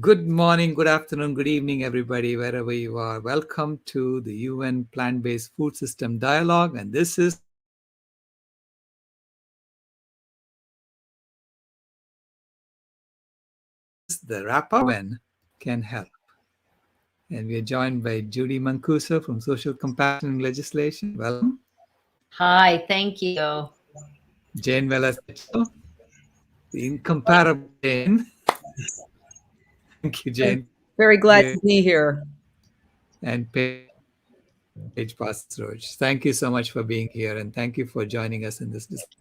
Good morning, good afternoon, good evening, everybody, wherever you are. Welcome to the UN Plant Based Food System Dialogue. And this is the wrap up of our conversation UN can help. And we are joined by Judy Mancuso from Social Compassion and Legislation. Welcome. Hi, thank you. Jane Velez-Mitchell, the incomparable Jane. Thank you, Jane, for being Very here. glad to be here. And Paige Parsons Roache. Thank you so much for being here and thank you for joining us in this discussion.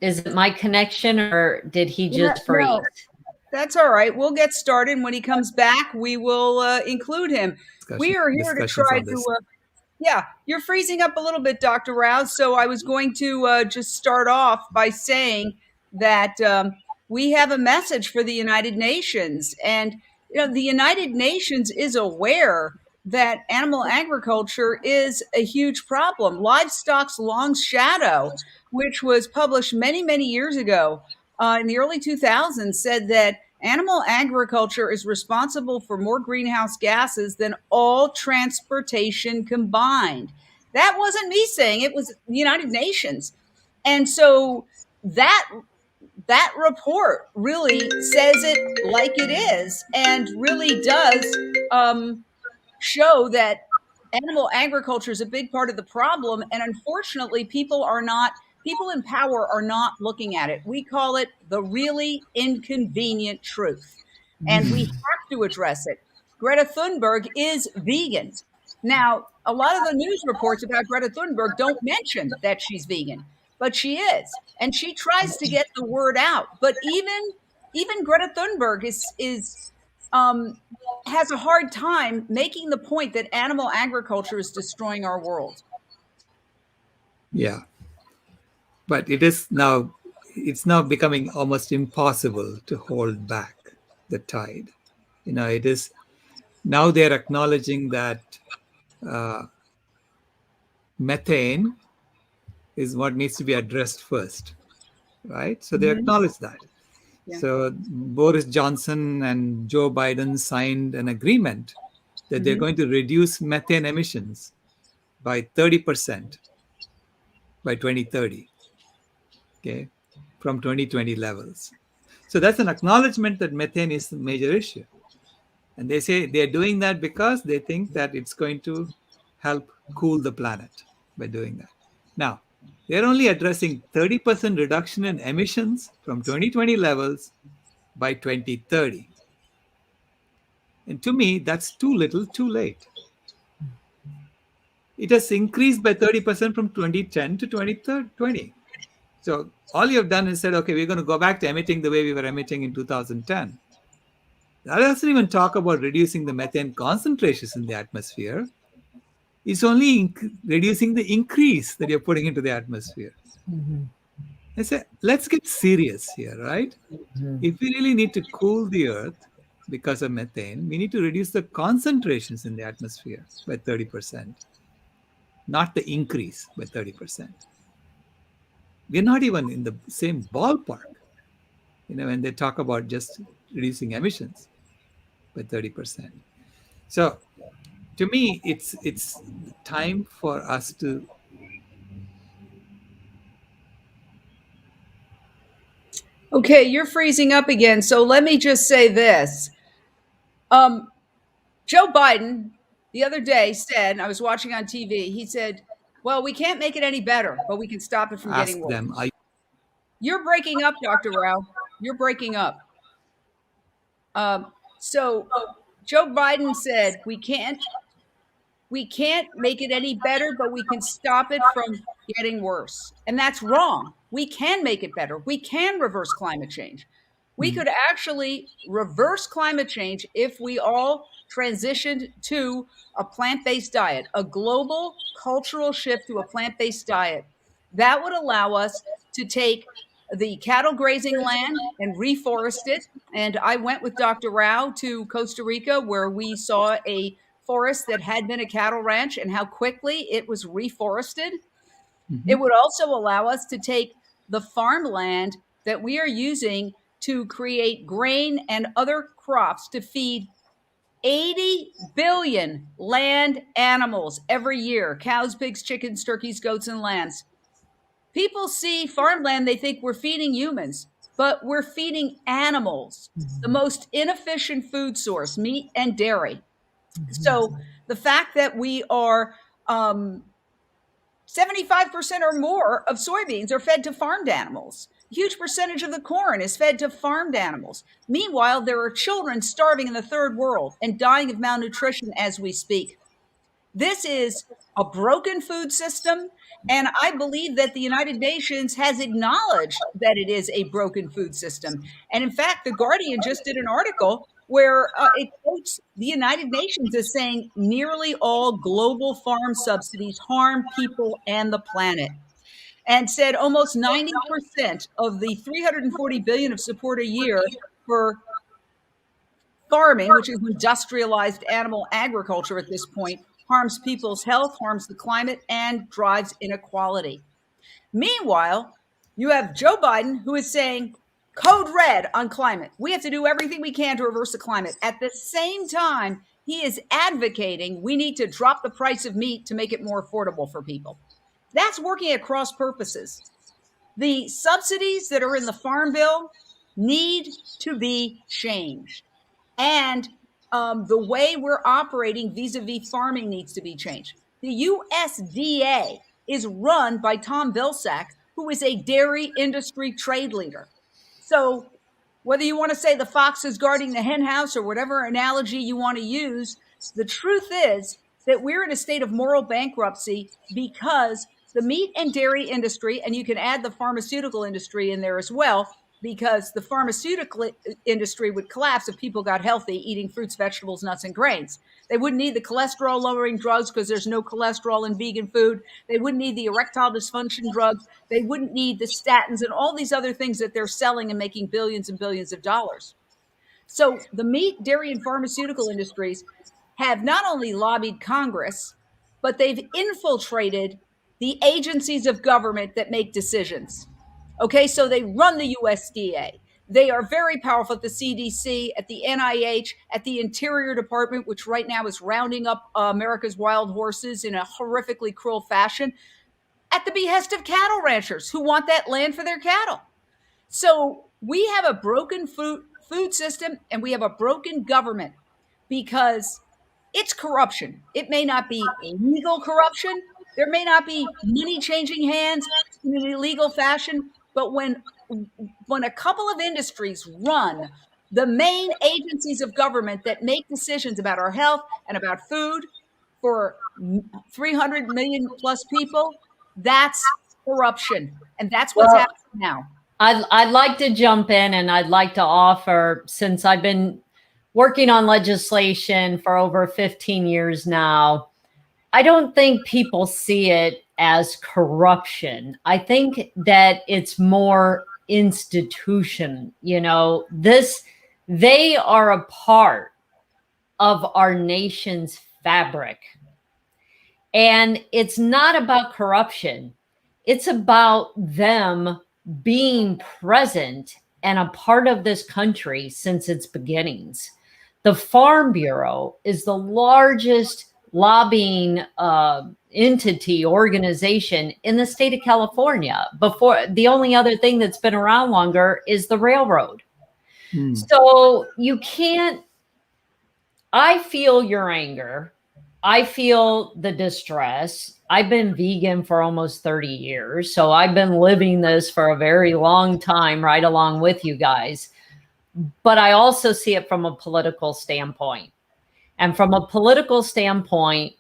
Is it my connection or did he just freeze? No, that's all right. We'll get started. When he comes back, we will include him. We are here to try to. Yeah, you're freezing up a little bit, Dr. Rouse. So I was going to just start off by saying that we have a message for the United Nations. And, the United Nations is aware that animal agriculture is a huge problem. Livestock's Long Shadow, which was published many, many years ago in the early 2000s, said that animal agriculture is responsible for more greenhouse gases than all transportation combined. That wasn't me saying it, was the United Nations. And so that report really says it like it is and really does show that animal agriculture is a big part of the problem. And unfortunately, people in power are not looking at it. We call it the really inconvenient truth. And we have to address it. Greta Thunberg is vegan. Now, a lot of the news reports about Greta Thunberg don't mention that she's vegan, but she is. And she tries to get the word out. But even Greta Thunberg has a hard time making the point that animal agriculture is destroying our world. Yeah. But it's now becoming almost impossible to hold back the tide. It is now they're acknowledging that methane is what needs to be addressed first, right? So they acknowledge that. Yeah. So Boris Johnson and Joe Biden signed an agreement that they're going to reduce methane emissions by 30% by 2030. Okay, from 2020 levels. So that's an acknowledgement that methane is a major issue. And they say they're doing that because they think that it's going to help cool the planet by doing that. Now, they're only addressing 30% reduction in emissions from 2020 levels by 2030. And to me, that's too little, too late. It has increased by 30% from 2010 to 2020. So all you've done is said, okay, we're going to go back to emitting the way we were emitting in 2010. That doesn't even talk about reducing the methane concentrations in the atmosphere. It's only reducing the increase that you're putting into the atmosphere. I say, let's get serious here, right? If we really need to cool the earth because of methane, we need to reduce the concentrations in the atmosphere by 30%, not the increase by 30%. We're not even in the same ballpark, when they talk about just reducing emissions by 30%. So to me, it's time for us to. Okay, you're freezing up again. So let me just say this. Joe Biden the other day said, I was watching on TV, he said, well, we can't make it any better, but we can stop it from getting worse. You're breaking up, Dr. Rao. You're breaking up. So Joe Biden said, we can't make it any better, but we can stop it from getting worse. And that's wrong. We can make it better. We can reverse climate change. We could actually reverse climate change if we all transitioned to a plant-based diet, a global cultural shift to a plant-based diet. That would allow us to take the cattle grazing land and reforest it. And I went with Dr. Rao to Costa Rica, where we saw a forest that had been a cattle ranch and how quickly it was reforested. It would also allow us to take the farmland that we are using to create grain and other crops to feed 80 billion land animals every year: cows, pigs, chickens, turkeys, goats, and lambs. People see farmland, they think we're feeding humans, but we're feeding animals, the most inefficient food source, meat and dairy. So the fact that we are 75% or more of soybeans are fed to farmed animals. A huge percentage of the corn is fed to farmed animals. Meanwhile, there are children starving in the third world and dying of malnutrition as we speak. This is a broken food system, and I believe that the United Nations has acknowledged that it is a broken food system. And in fact, The Guardian just did an article where it quotes the United Nations as saying nearly all global farm subsidies harm people and the planet, and said almost 90% of the 340 billion of support a year for farming, which is industrialized animal agriculture at this point, harms people's health, harms the climate, and drives inequality. Meanwhile, you have Joe Biden, who is saying code red on climate. We have to do everything we can to reverse the climate. At the same time, he is advocating we need to drop the price of meat to make it more affordable for people. That's working at cross purposes. The subsidies that are in the Farm Bill need to be changed. And the way we're operating vis-a-vis farming needs to be changed. The USDA is run by Tom Vilsack, who is a dairy industry trade leader. So whether you want to say the fox is guarding the hen house or whatever analogy you want to use, the truth is that we're in a state of moral bankruptcy because the meat and dairy industry, and you can add the pharmaceutical industry in there as well, because the pharmaceutical industry would collapse if people got healthy eating fruits, vegetables, nuts, and grains. They wouldn't need the cholesterol-lowering drugs because there's no cholesterol in vegan food. They wouldn't need the erectile dysfunction drugs. They wouldn't need the statins and all these other things that they're selling and making billions and billions of dollars. So the meat, dairy, and pharmaceutical industries have not only lobbied Congress, but they've infiltrated the agencies of government that make decisions. Okay, so they run the USDA. They are very powerful at the CDC, at the NIH, at the Interior Department, which right now is rounding up America's wild horses in a horrifically cruel fashion, at the behest of cattle ranchers who want that land for their cattle. So we have a broken food system and we have a broken government because it's corruption. It may not be legal corruption. There may not be money changing hands in an illegal fashion. But when a couple of industries run the main agencies of government that make decisions about our health and about food for 300 million plus people, that's corruption. And that's what's happening now. I'd like to jump in and I'd like to offer, since I've been working on legislation for over 15 years now, I don't think people see it as corruption. I think that it's more institution. You know, they are a part of our nation's fabric. And it's not about corruption. It's about them being present and a part of this country since its beginnings. The Farm Bureau is the largest lobbying organization in the state of California. Before, the only other thing that's been around longer is the railroad. So you can't, I feel your anger. I feel the distress. I've been vegan for almost 30 years. So I've been living this for a very long time, right along with you guys. But I also see it from a political standpoint. And from a political standpoint,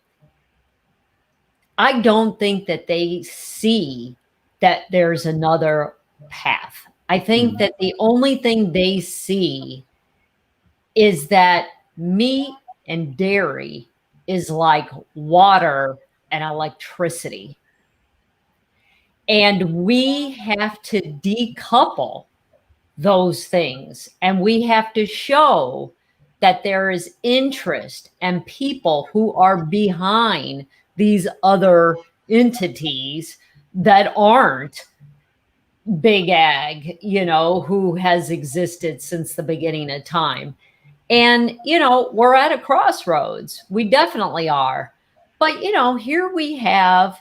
I don't think that they see that there's another path. I think that the only thing they see is that meat and dairy is like water and electricity. And we have to decouple those things. And we have to show that there is interest and people who are behind these other entities that aren't big ag, who has existed since the beginning of time. And, we're at a crossroads. We definitely are. But, here we have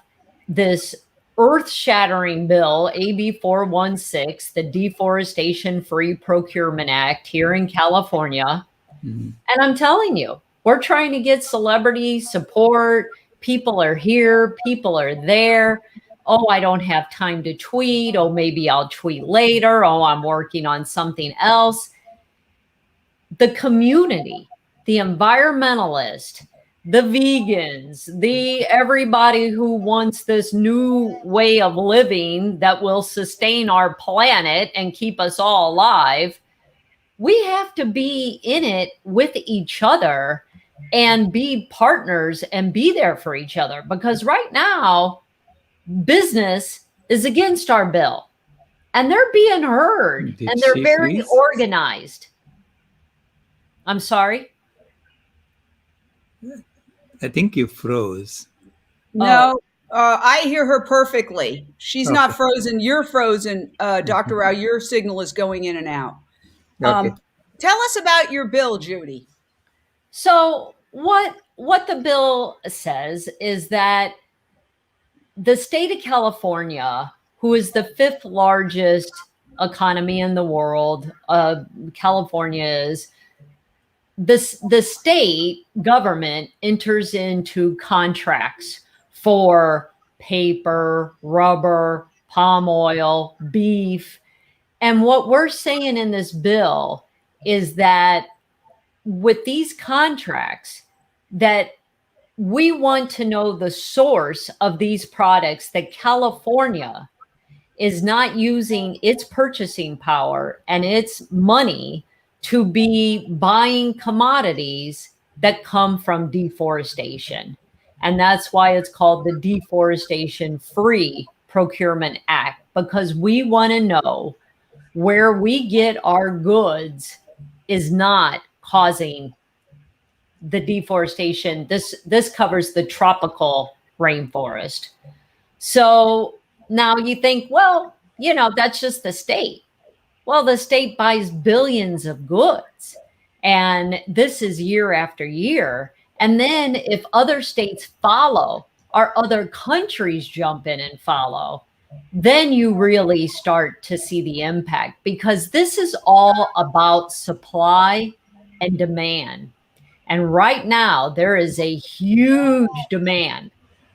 this earth-shattering bill, AB 416, the Deforestation Free Procurement Act here in California. Mm-hmm. And I'm telling you, we're trying to get celebrity support. People are here. People are there. Oh, I don't have time to tweet. Oh, maybe I'll tweet later. Oh, I'm working on something else. The community, the environmentalist, the vegans, everybody who wants this new way of living that will sustain our planet and keep us all alive, we have to be in it with each other and be partners and be there for each other. Because right now, business is against our bill and they're being heard and they're very organized. I'm sorry? I think you froze. No, I hear her perfectly. She's not frozen. You're frozen, Dr. Rao. Your signal is going in and out. Okay. Tell us about your bill, Judy. So what the bill says is that the state of California, who is the 5th largest economy in the world, California is, the state government enters into contracts for paper, rubber, palm oil, beef. And what we're saying in this bill is that with these contracts, that we want to know the source of these products, that California is not using its purchasing power and its money to be buying commodities that come from deforestation. And that's why it's called the Deforestation Free Procurement Act, because we want to know where we get our goods is not causing the deforestation. This covers the tropical rainforest. So now you think, well, that's just the state. Well, the state buys billions of goods, and this is year after year. And then if other states follow or other countries jump in and follow, then you really start to see the impact, because this is all about supply and demand. And right now, there is a huge demand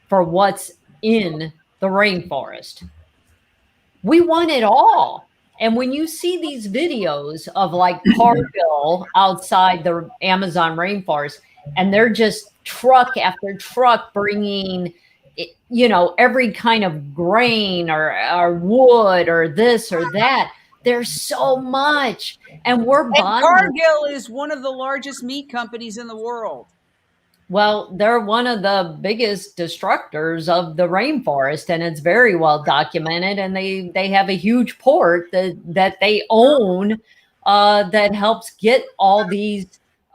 for what's in the rainforest. We want it all. And when you see these videos of like Cargill outside the Amazon rainforest, and they're just truck after truck bringing, every kind of grain or wood or this or that, there's so much. And we're buying. Cargill is one of the largest meat companies in the world. Well, they're one of the biggest destructors of the rainforest, and it's very well documented. And they have a huge port that they own that helps get all these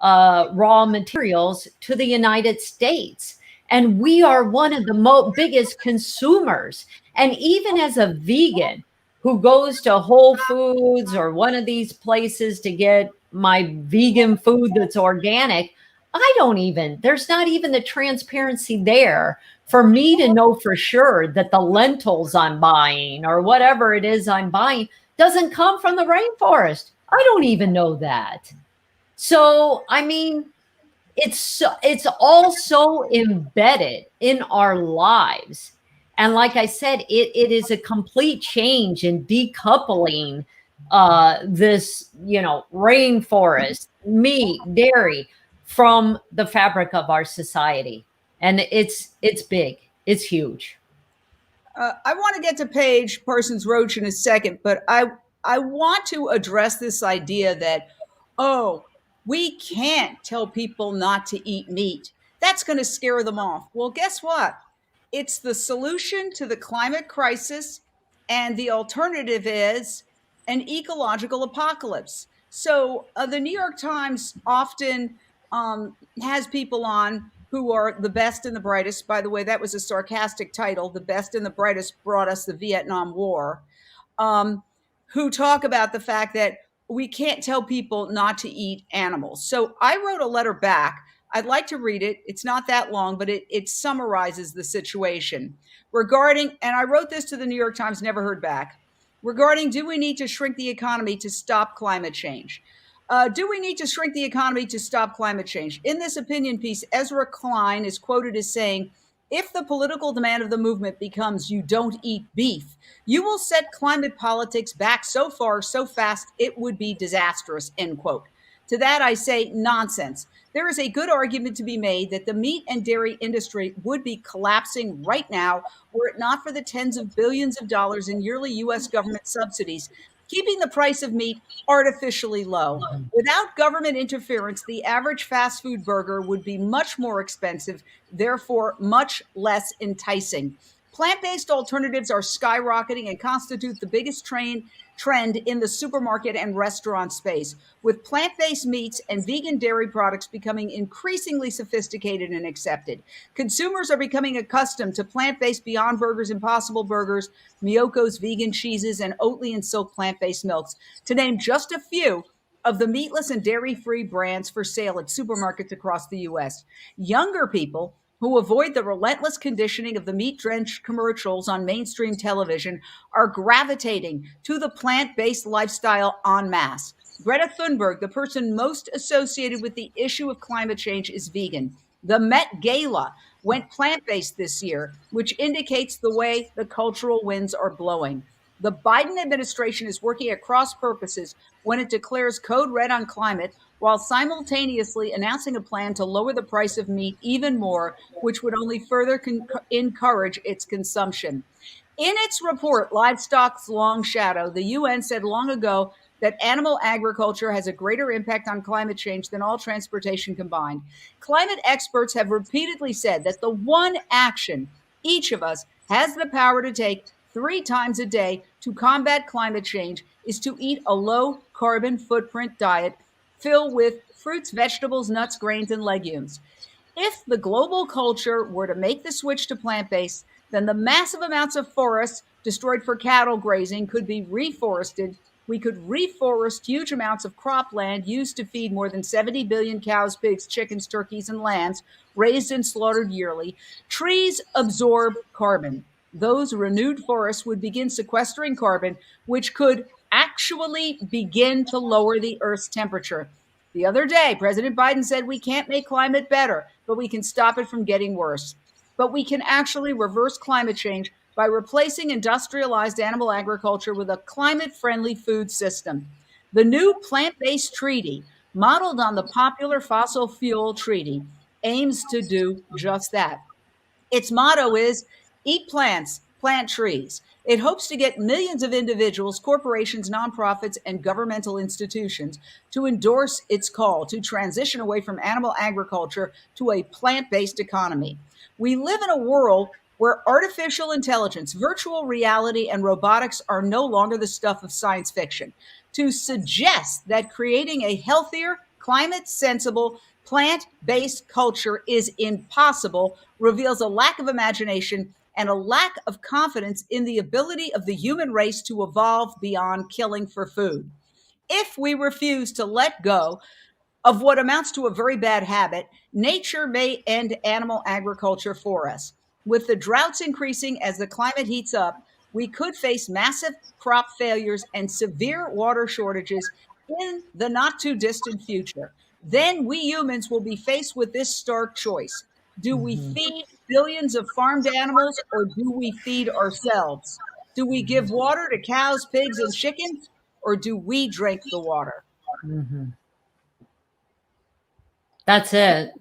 raw materials to the United States. And we are one of the biggest consumers. And even as a vegan who goes to Whole Foods or one of these places to get my vegan food that's organic, there's not even the transparency there for me to know for sure that the lentils I'm buying or whatever it is I'm buying doesn't come from the rainforest. I don't even know that. So, it's all so embedded in our lives. And like I said, it is a complete change in decoupling this, rainforest, meat, dairy, from the fabric of our society. And it's big. It's huge. I want to get to Paige, Parsons Roache in a second, but I want to address this idea that, we can't tell people not to eat meat. That's going to scare them off. Well, guess what? It's the solution to the climate crisis, and the alternative is an ecological apocalypse. So the New York Times often has people on who are the best and the brightest. By the way, that was a sarcastic title. The best and the brightest brought us the Vietnam War, who talk about the fact that we can't tell people not to eat animals. So I wrote a letter back. I'd like to read it. It's not that long, but it summarizes the situation regarding, and I wrote this to the New York Times, never heard back, regarding, do we need to shrink the economy to stop climate change? Do we need to shrink the economy to stop climate change? In this opinion piece, Ezra Klein is quoted as saying, if the political demand of the movement becomes you don't eat beef, you will set climate politics back so far, so fast, it would be disastrous, end quote. To that I say nonsense. There is a good argument to be made that the meat and dairy industry would be collapsing right now were it not for the tens of billions of dollars in yearly U.S. government subsidies, keeping the price of meat artificially low. Without government interference, the average fast food burger would be much more expensive, therefore much less enticing. Plant-based alternatives are skyrocketing and constitute the biggest trend in the supermarket and restaurant space, with plant-based meats and vegan dairy products becoming increasingly sophisticated and accepted. Consumers are becoming accustomed to plant-based Beyond Burgers, Impossible Burgers, Miyoko's vegan cheeses, and Oatly and Silk plant-based milks, to name just a few of the meatless and dairy-free brands for sale at supermarkets across the U.S. Younger people who avoid the relentless conditioning of the meat-drenched commercials on mainstream television are gravitating to the plant-based lifestyle en masse. Greta Thunberg, the person most associated with the issue of climate change, is vegan. The Met Gala went plant-based this year, which indicates the way the cultural winds are blowing. The Biden administration is working at cross purposes when it declares code red on climate, while simultaneously announcing a plan to lower the price of meat even more, which would only further encourage its consumption. In its report, Livestock's Long Shadow, the UN said long ago that animal agriculture has a greater impact on climate change than all transportation combined. Climate experts have repeatedly said that the one action each of us has the power to take 3 times a day to combat climate change is to eat a low carbon footprint diet filled with fruits, vegetables, nuts, grains, and legumes. If the global culture were to make the switch to plant-based, then the massive amounts of forests destroyed for cattle grazing could be reforested. We could reforest huge amounts of cropland used to feed more than 70 billion cows, pigs, chickens, turkeys, and lambs raised and slaughtered yearly. Trees absorb carbon. Those renewed forests would begin sequestering carbon, which could actually begin to lower the Earth's temperature. The other day, President Biden said we can't make climate better, but we can stop it from getting worse. But we can actually reverse climate change by replacing industrialized animal agriculture with a climate-friendly food system. The new plant-based treaty, modeled on the popular fossil fuel treaty, aims to do just that. Its motto is, eat plants, plant trees. It hopes to get millions of individuals, corporations, nonprofits, and governmental institutions to endorse its call to transition away from animal agriculture to a plant-based economy. We live in a world where artificial intelligence, virtual reality, and robotics are no longer the stuff of science fiction. To suggest that creating a healthier, climate-sensible, plant-based culture is impossible reveals a lack of imagination and a lack of confidence in the ability of the human race to evolve beyond killing for food. If we refuse to let go of what amounts to a very bad habit, nature may end animal agriculture for us. With the droughts increasing as the climate heats up, we could face massive crop failures and severe water shortages in the not too distant future. Then we humans will be faced with this stark choice. Do we feed billions of farmed animals, or do we feed ourselves? Do we give water to cows, pigs, and chickens, or do we drink the water? That's it.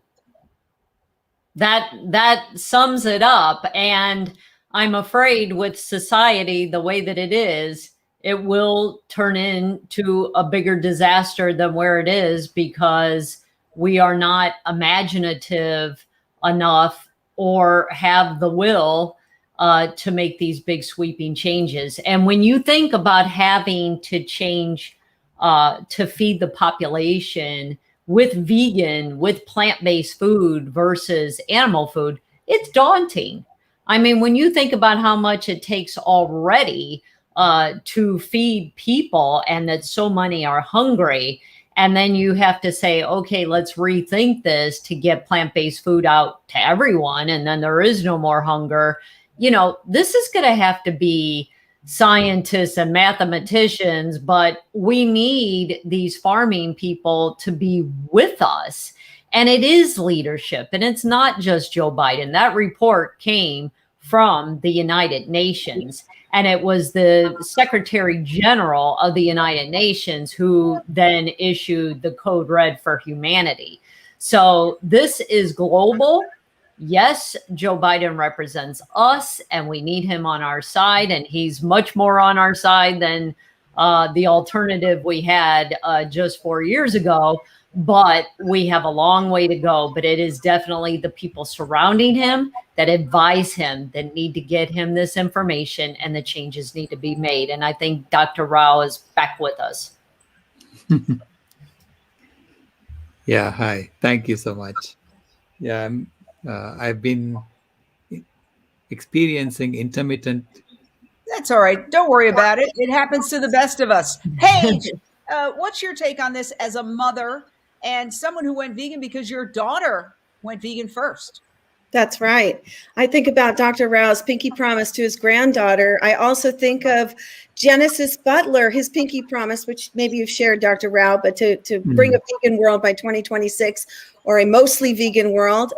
That sums it up. And I'm afraid with society the way that it is, it will turn into a bigger disaster than where it is, because we are not imaginative enough or have the will to make these big sweeping changes. And when you think about having to change to feed the population with vegan, with plant-based food versus animal food, it's daunting. I mean, when you think about how much it takes already to feed people and that so many are hungry, and then you have to say, okay, let's rethink this to get plant-based food out to everyone, and then there is no more hunger. You know, this is going to have to be scientists and mathematicians, but we need these farming people to be with us. And it is leadership, and it's not just Joe Biden. That report came from the United Nations, and it was the Secretary General of the United Nations who then issued the Code Red for Humanity. So this is global. Yes, Joe Biden represents us, and we need him on our side, and he's much more on our side than the alternative we had just 4 years ago. But we have a long way to go. But it is definitely the people surrounding him that advise him that need to get him this information, and the changes need to be made. And I think Dr. Rao is back with us. Yeah, hi. Thank you so much. Yeah, I've been experiencing intermittent. That's all right. Don't worry about it. It happens to the best of us. Paige, what's your take on this as a mother and someone who went vegan because your daughter went vegan first? That's right. I think about Dr. Rao's pinky promise to his granddaughter. I also think of Genesis Butler, his pinky promise, which maybe you've shared, Dr. Rao, but to bring a vegan world by 2026, or a mostly vegan world.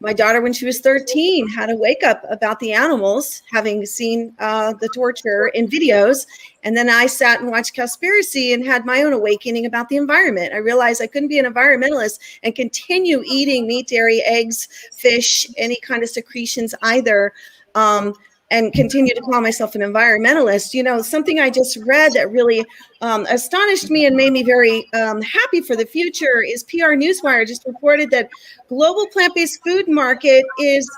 My daughter, when she was 13, had a wake up about the animals, having seen the torture in videos. And then I sat and watched Cowspiracy and had my own awakening about the environment. I realized I couldn't be an environmentalist and continue eating meat, dairy, eggs, fish, any kind of secretions either, and continue to call myself an environmentalist. You know, something I just read that really astonished me and made me very happy for the future is PR Newswire just reported that global plant-based food market is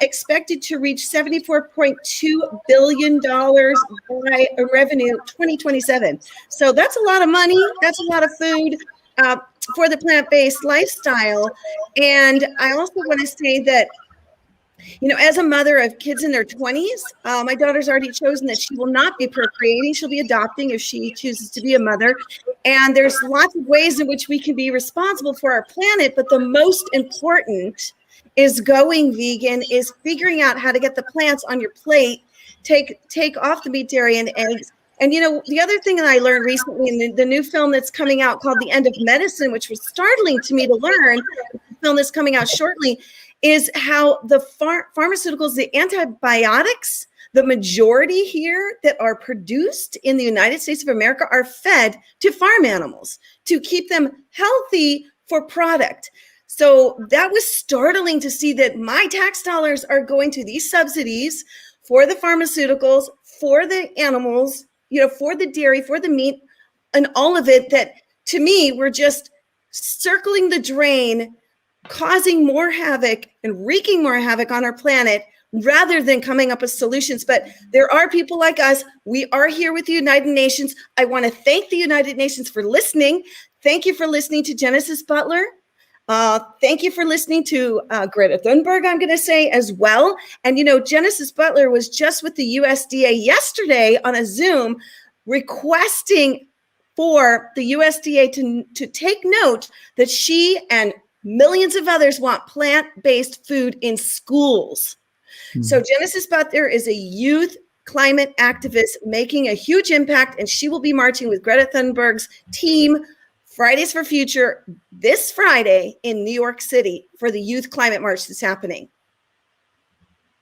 expected to reach $74.2 billion by revenue 2027. So that's a lot of money. That's a lot of food for the plant-based lifestyle. And I also want to say that, you know, as a mother of kids in their 20s, my daughter's already chosen that she will not be procreating. She'll be adopting if she chooses to be a mother. And there's lots of ways in which we can be responsible for our planet. But the most important is going vegan, is figuring out how to get the plants on your plate, take off the meat, dairy, and eggs. And, you know, the other thing that I learned recently in the new film that's coming out called The End of Medicine, which was startling to me to learn, the film that's coming out shortly, is how the pharmaceuticals, the antibiotics, the majority here that are produced in the United States of America are fed to farm animals to keep them healthy for product. So that was startling to see that my tax dollars are going to these subsidies for the pharmaceuticals, for the animals, you know, for the dairy, for the meat, and all of it that to me we're just circling the drain, causing more havoc and wreaking more havoc on our planet rather than coming up with solutions. But there are people like us. We are here with the United Nations. I want to thank the United Nations for listening. Thank you for listening to Genesis Butler. Thank you for listening to Greta Thunberg, I'm going to say as well. And, you know, Genesis Butler was just with the USDA yesterday on a Zoom requesting for the USDA to take note that she and millions of others want plant-based food in schools. So Genesis Butler is a youth climate activist making a huge impact, and she will be marching with Greta Thunberg's team Fridays for Future this Friday in New York City for the Youth Climate March that's happening.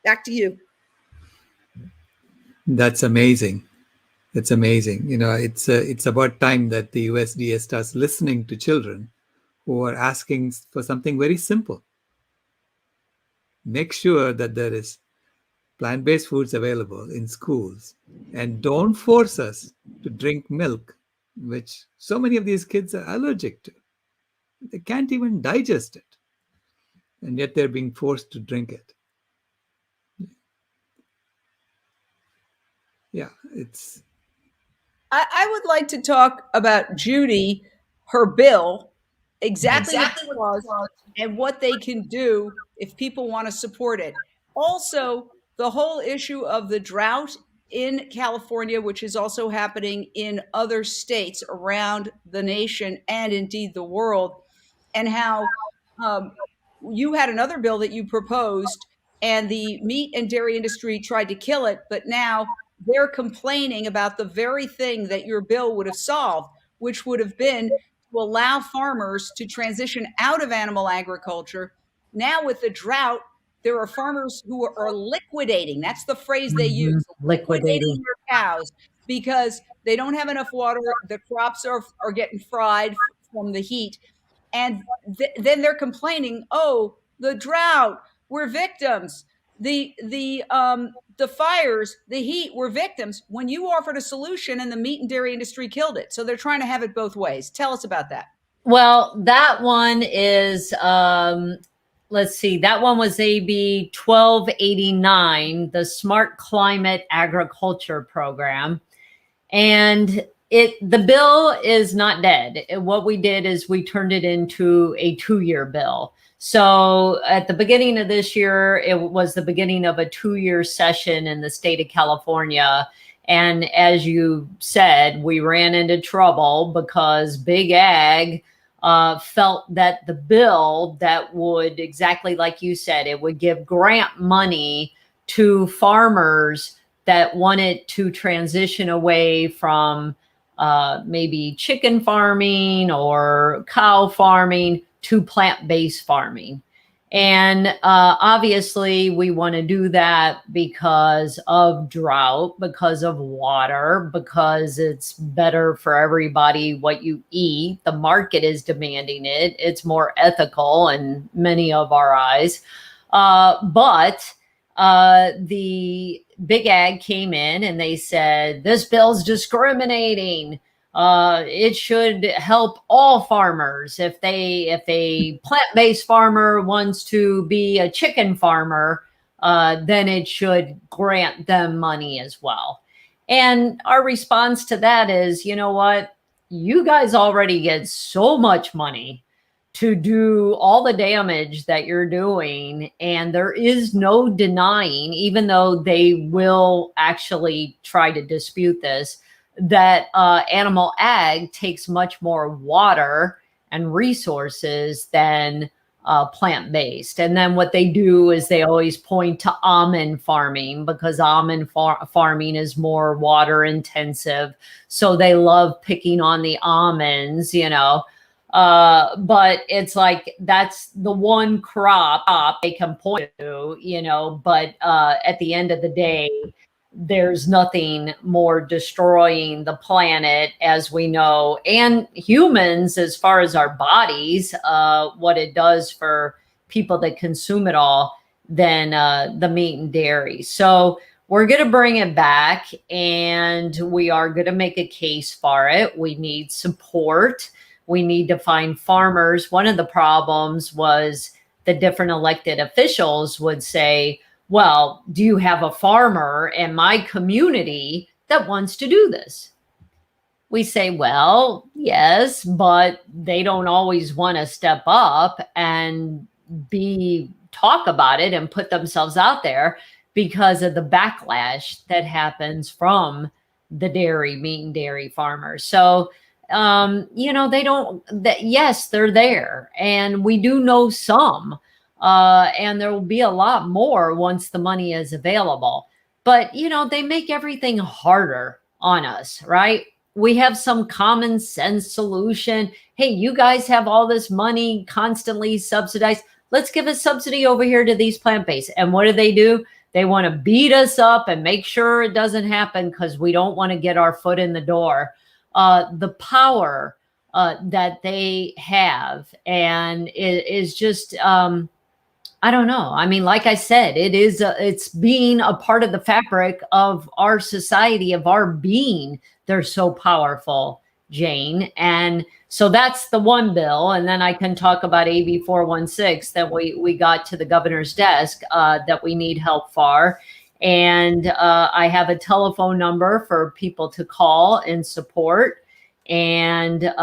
Back to you. That's amazing. That's amazing. You know, it's about time that the USDA starts listening to children who are asking for something very simple. Make sure that there is plant-based foods available in schools, and don't force us to drink milk, which so many of these kids are allergic to. They can't even digest it, and yet they're being forced to drink it. Yeah, I would like to talk about Judy, her bill, exactly what it was and what they can do if people want to support it. Also, the whole issue of the drought in California, which is also happening in other states around the nation and indeed the world, and how you had another bill that you proposed and the meat and dairy industry tried to kill it, but now they're complaining about the very thing that your bill would have solved, which would have been to allow farmers to transition out of animal agriculture. Now with the drought, there are farmers who are liquidating. That's the phrase they use. Liquidating their cows because they don't have enough water. The crops are getting fried from the heat. And then they're complaining, oh, the drought, we're victims. The fires, the heat, we're victims. When you offered a solution and the meat and dairy industry killed it. So they're trying to have it both ways. Tell us about that. Well, that one is, let's see, that one was AB 1289, the Smart Climate Agriculture Program. And the bill is not dead. What we did is we turned it into a 2-year bill. So at the beginning of this year, it was the beginning of a 2-year session in the state of California. And as you said, we ran into trouble because Big Ag felt that the bill that would, exactly like you said, it would give grant money to farmers that wanted to transition away from maybe chicken farming or cow farming to plant-based farming. And obviously we want to do that because of drought, because of water, because it's better for everybody what you eat. The market is demanding it. It's more ethical in many of our eyes. But the Big Ag came in and they said, this bill's discriminating. It should help all farmers. If a plant-based farmer wants to be a chicken farmer, then it should grant them money as well. And our response to that is, you know what? You guys already get so much money to do all the damage that you're doing. And there is no denying, even though they will actually try to dispute this, that animal ag takes much more water and resources than plant-based. And then what they do is they always point to almond farming because almond farming is more water intensive. So they love picking on the almonds, you know. But it's like, that's the one crop they can point to, you know, but at the end of the day, there's nothing more destroying the planet, as we know, and humans, as far as our bodies, what it does for people that consume it all, than the meat and dairy. So we're going to bring it back, and we are going to make a case for it. We need support. We need to find farmers. One of the problems was the different elected officials would say, well, do you have a farmer in my community that wants to do this? We say, well, yes, but they don't always want to step up and talk about it and put themselves out there because of the backlash that happens from the meat and dairy farmers. So, you know, yes, they're there, and we do know some. And there will be a lot more once the money is available. But, you know, they make everything harder on us, right? We have some common sense solution. Hey, you guys have all this money constantly subsidized. Let's give a subsidy over here to these plant-based. And what do? They want to beat us up and make sure it doesn't happen because we don't want to get our foot in the door. The power that they have, and it is just... I don't know. I mean, like I said, it's being a part of the fabric of our society, of our being. They're so powerful, Jane. And so that's the one bill. And then I can talk about AB 416 that we got to the governor's desk that we need help for. And I have a telephone number for people to call and support. And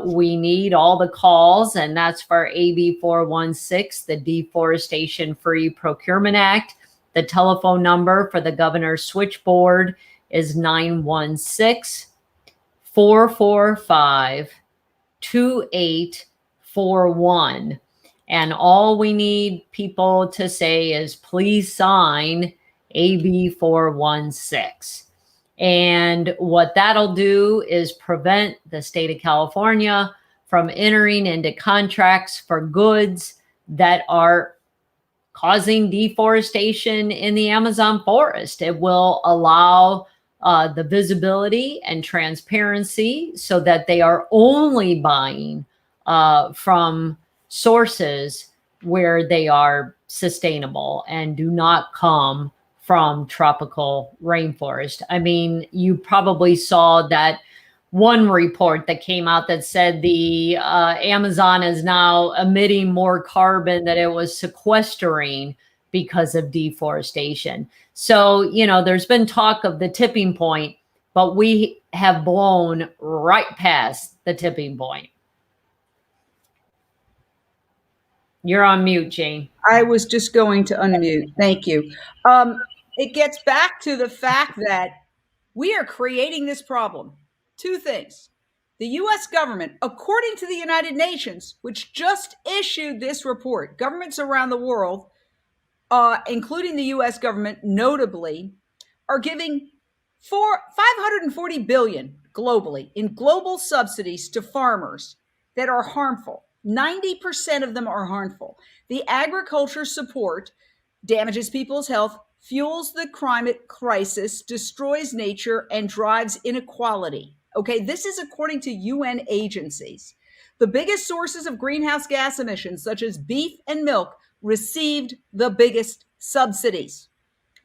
we need all the calls, and that's for AB 416, the Deforestation Free Procurement Act. The telephone number for the governor's switchboard is 916-445-2841. And all we need people to say is, please sign AB 416. And what that'll do is prevent the state of California from entering into contracts for goods that are causing deforestation in the Amazon forest. It will allow the visibility and transparency so that they are only buying from sources where they are sustainable and do not come from tropical rainforest. I mean, you probably saw that one report that came out that said the Amazon is now emitting more carbon that it was sequestering because of deforestation. So, you know, there's been talk of the tipping point, but we have blown right past the tipping point. You're on mute, Jane. I was just going to unmute. Thank you. It gets back to the fact that we are creating this problem. Two things. The U.S. government, according to the United Nations, which just issued this report, governments around the world, including the U.S. government, notably, are giving $540 billion globally in global subsidies to farmers that are harmful. 90% of them are harmful. The agriculture support damages people's health, fuels the climate crisis, destroys nature, and drives inequality. Okay, this is according to UN agencies. The biggest sources of greenhouse gas emissions, such as beef and milk, received the biggest subsidies.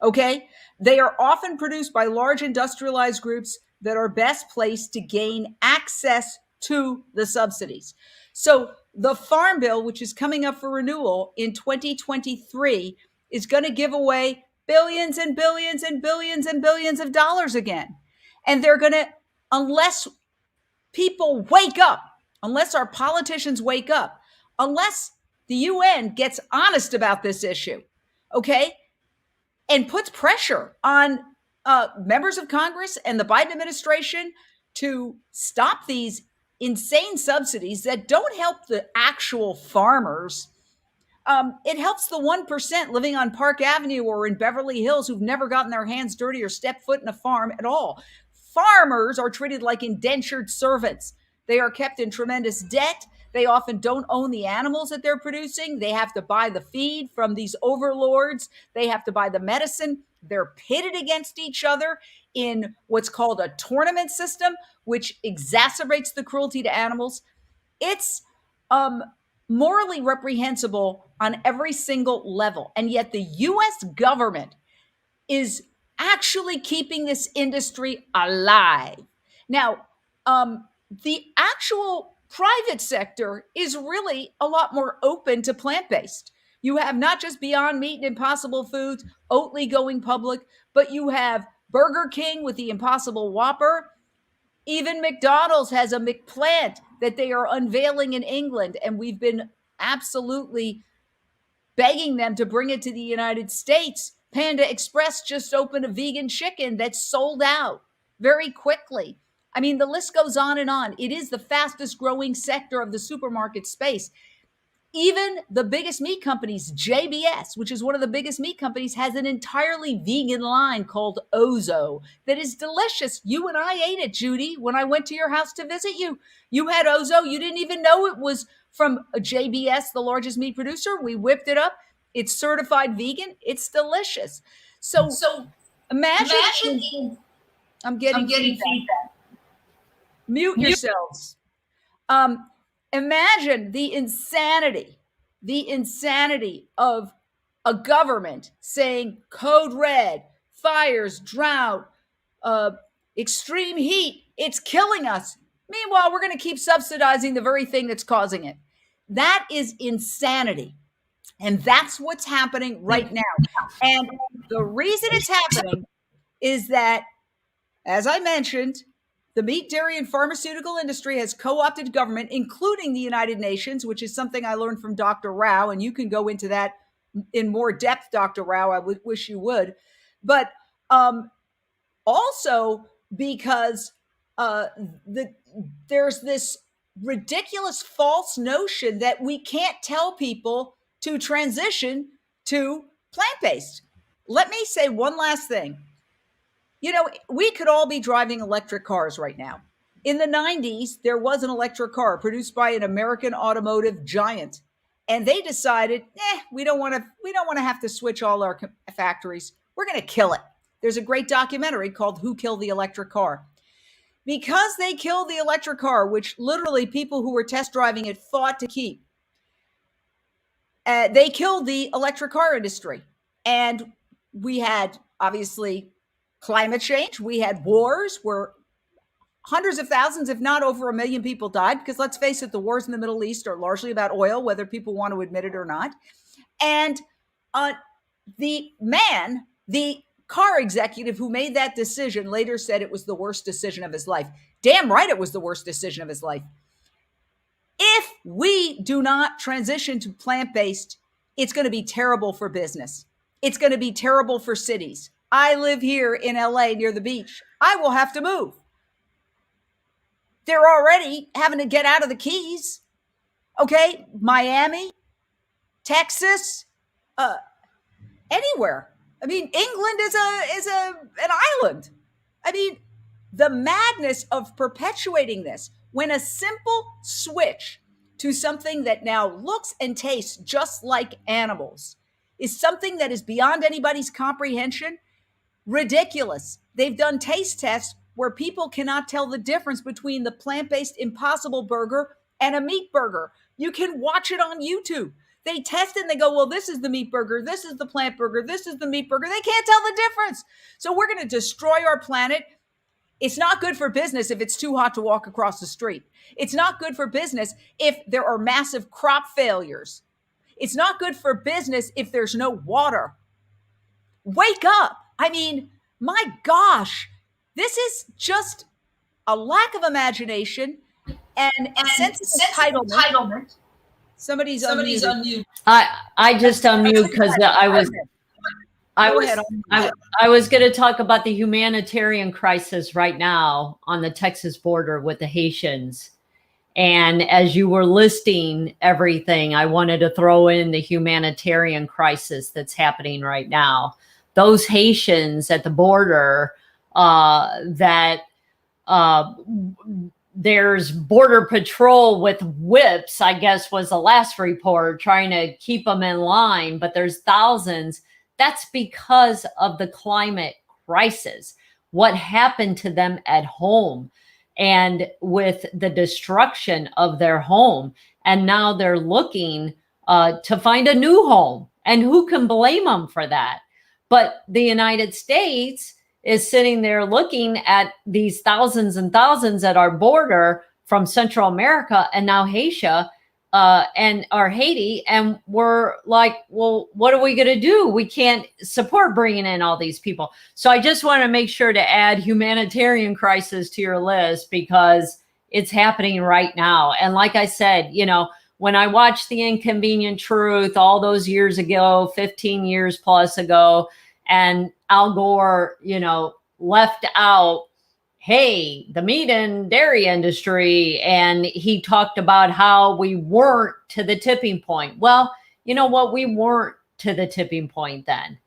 Okay, they are often produced by large industrialized groups that are best placed to gain access to the subsidies. So the Farm Bill, which is coming up for renewal in 2023, is going to give away billions and billions and billions and billions of dollars again. And they're going to, unless people wake up, unless our politicians wake up, unless the UN gets honest about this issue, okay, and puts pressure on members of Congress and the Biden administration to stop these insane subsidies that don't help the actual farmers. It helps the 1% living on Park Avenue or in Beverly Hills who've never gotten their hands dirty or stepped foot in a farm at all. Farmers are treated like indentured servants. They are kept in tremendous debt. They often don't own the animals that they're producing. They have to buy the feed from these overlords. They have to buy the medicine. They're pitted against each other in what's called a tournament system, which exacerbates the cruelty to animals. It's morally reprehensible on every single level. And yet the U.S. government is actually keeping this industry alive. Now, the actual private sector is really a lot more open to plant-based. You have not just Beyond Meat and Impossible Foods, Oatly going public, but you have Burger King with the Impossible Whopper. Even McDonald's has a McPlant that they are unveiling in England, and we've been absolutely begging them to bring it to the United States. Panda Express just opened a vegan chicken that's sold out very quickly. I mean, the list goes on and on. It is the fastest growing sector of the supermarket space. Even the biggest meat companies, JBS, which is one of the biggest meat companies, has an entirely vegan line called Ozo that is delicious. You and I ate it, Judy, when I went to your house to visit you. You had Ozo. You didn't even know it was from JBS, the largest meat producer. We whipped it up. It's certified vegan. It's delicious. So imagine I'm getting feedback. Mute yourselves. Imagine the insanity of a government saying code red, fires, drought, extreme heat, it's killing us. Meanwhile, we're going to keep subsidizing the very thing that's causing it. That is insanity. And that's what's happening right now. And the reason it's happening is that, as I mentioned, The meat, dairy, and pharmaceutical industry has co-opted government, including the United Nations, which is something I learned from Dr. Rao, and you can go into that in more depth, Dr. Rao. I would wish you would. But also because there's this ridiculous false notion that we can't tell people to transition to plant-based. Let me say one last thing. You know, we could all be driving electric cars right now. In the 90s, there was an electric car produced by an American automotive giant, and they decided, we don't want to have to switch all our factories. We're going to kill it. There's a great documentary called Who Killed the Electric Car? Because they killed the electric car, which literally people who were test driving it fought to keep. They killed the electric car industry. And we had, obviously, climate change. We had wars where hundreds of thousands, if not over 1 million people died, because let's face it, the wars in the Middle East are largely about oil, whether people want to admit it or not. And the car executive who made that decision later said it was the worst decision of his life. Damn right it was the worst decision of his life. If we do not transition to plant-based, it's going to be terrible for business. It's going to be terrible for cities. I live here in LA near the beach. I will have to move. They're already having to get out of the Keys. Okay, Miami, Texas, anywhere. I mean, England is an island. I mean, the madness of perpetuating this when a simple switch to something that now looks and tastes just like animals is something that is beyond anybody's comprehension. Ridiculous. They've done taste tests where people cannot tell the difference between the plant-based Impossible Burger and a meat burger. You can watch it on YouTube. They test it and they go, well, this is the meat burger. This is the plant burger. This is the meat burger. They can't tell the difference. So we're going to destroy our planet. It's not good for business if it's too hot to walk across the street. It's not good for business if there are massive crop failures. It's not good for business if there's no water. Wake up. I mean, my gosh, this is just a lack of imagination and sense of entitlement. Somebody's unmute. I just unmute because I was going to talk about the humanitarian crisis right now on the Texas border with the Haitians. And as you were listing everything, I wanted to throw in the humanitarian crisis that's happening right now. Those Haitians at the border there's border patrol with whips, I guess was the last report, trying to keep them in line, but there's thousands. That's because of the climate crisis. What happened to them at home and with the destruction of their home. And now they're looking to find a new home. And who can blame them for that? But the United States is sitting there looking at these thousands and thousands at our border from Central America and now Haiti, and we're like, well, what are we going to do? We can't support bringing in all these people. So I just want to make sure to add humanitarian crisis to your list because it's happening right now. And like I said, you know, when I watched The Inconvenient Truth all those years ago, 15 years plus ago, and Al Gore, you know, left out, hey, the meat and dairy industry. And he talked about how we weren't to the tipping point. Well, you know what? We weren't to the tipping point then,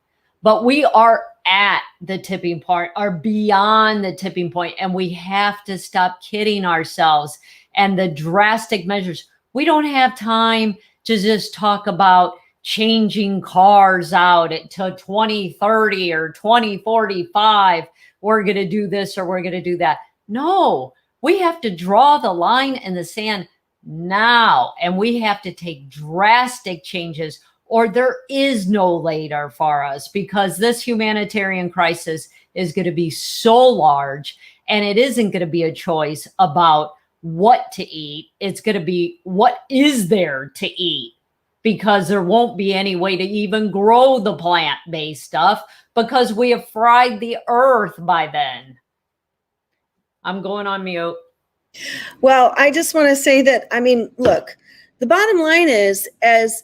but we are at the tipping point or beyond the tipping point. And we have to stop kidding ourselves and the drastic measures. We don't have time to just talk about changing cars out to 2030 or 2045. We're going to do this or we're going to do that. No, we have to draw the line in the sand now. And we have to take drastic changes or there is no later for us because this humanitarian crisis is going to be so large and it isn't going to be a choice about what to eat. It's going to be what is there to eat. Because there won't be any way to even grow the plant-based stuff because we have fried the earth by then. I'm going on mute. Well, I just want to say that, I mean, look, the bottom line is as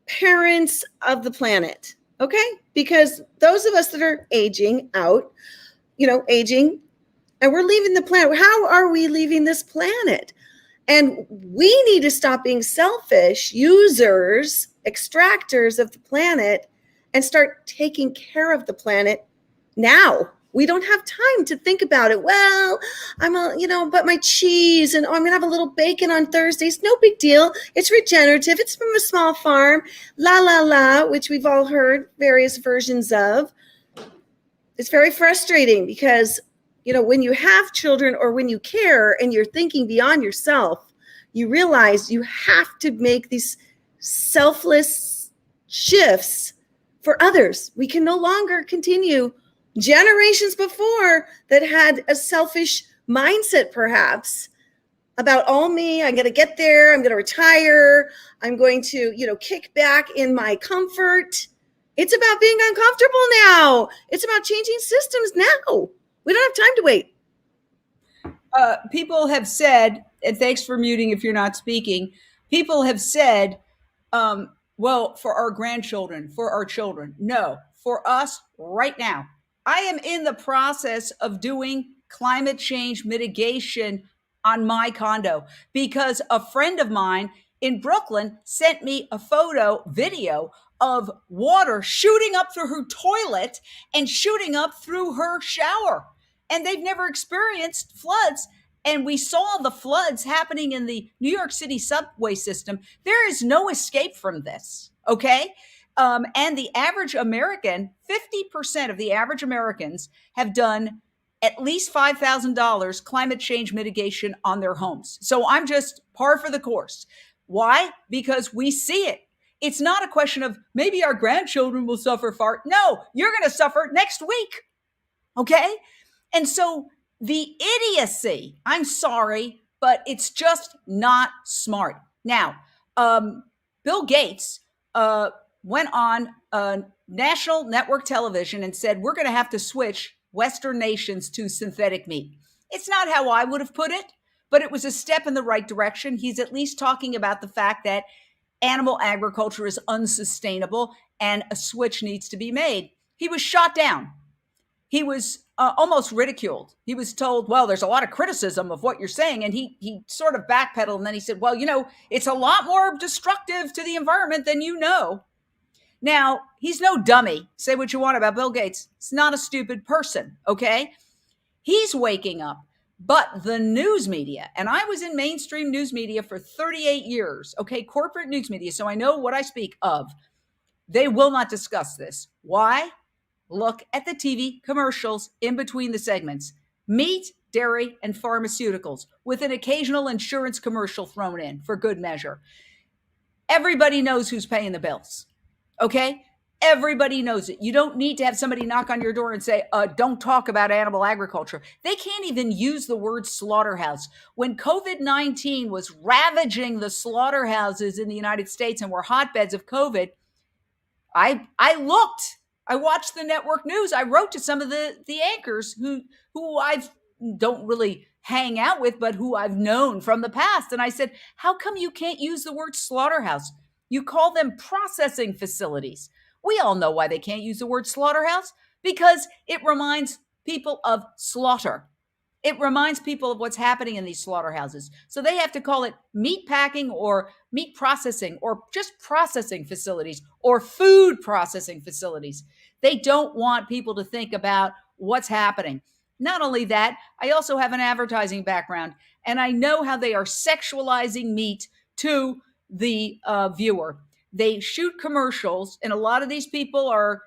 parents of the planet, okay? Because those of us that are aging out, aging, and we're leaving the planet. How are we leaving this planet? And we need to stop being selfish users, extractors of the planet, and start taking care of the planet now. We don't have time to think about it. Well, but my cheese and I'm going to have a little bacon on Thursdays. No big deal. It's regenerative. It's from a small farm. La, la, la, which we've all heard various versions of. It's very frustrating because, when you have children or when you care and you're thinking beyond yourself, you realize you have to make these selfless shifts for others. We can no longer continue generations before that had a selfish mindset, perhaps, about all me. I'm going to get there. I'm going to retire. I'm going to, kick back in my comfort. It's about being uncomfortable now. It's about changing systems now. We don't have time to wait. People have said, and thanks for muting if you're not speaking, people have said, well, for our grandchildren, for our children. No, for us right now. I am in the process of doing climate change mitigation on my condo because a friend of mine in Brooklyn sent me a video of water shooting up through her toilet and shooting up through her shower. And they've never experienced floods. And we saw the floods happening in the New York City subway system. There is no escape from this, okay? And the average American, 50% of the average Americans have done at least $5,000 climate change mitigation on their homes. So I'm just par for the course. Why? Because we see it. It's not a question of maybe our grandchildren will suffer far. No, you're going to suffer next week. Okay? And so the idiocy, I'm sorry, but it's just not smart. Now, Bill Gates went on national network television and said, we're going to have to switch Western nations to synthetic meat. It's not how I would have put it, but it was a step in the right direction. He's at least talking about the fact that animal agriculture is unsustainable and a switch needs to be made. He was shot down. He was almost ridiculed. He was told, well, there's a lot of criticism of what you're saying. And he sort of backpedaled. And then he said, well, it's a lot more destructive to the environment than you know. Now, he's no dummy. Say what you want about Bill Gates. He's not a stupid person, okay? He's waking up. But the news media, and I was in mainstream news media for 38 years, okay, corporate news media, so I know what I speak of. They will not discuss this. Why? Look at the TV commercials in between the segments. Meat, dairy, and pharmaceuticals with an occasional insurance commercial thrown in for good measure. Everybody knows who's paying the bills, okay? Everybody knows it. You don't need to have somebody knock on your door and say, don't talk about animal agriculture. They can't even use the word slaughterhouse. When COVID-19 was ravaging the slaughterhouses in the United States and were hotbeds of COVID, I looked. I watched the network news. I wrote to some of the anchors who I don't really hang out with, but who I've known from the past. And I said, how come you can't use the word slaughterhouse? You call them processing facilities. We all know why they can't use the word slaughterhouse, because it reminds people of slaughter. It reminds people of what's happening in these slaughterhouses. So they have to call it meat packing or meat processing or just processing facilities or food processing facilities. They don't want people to think about what's happening. Not only that, I also have an advertising background, and I know how they are sexualizing meat to the viewer. They shoot commercials, and a lot of these people are,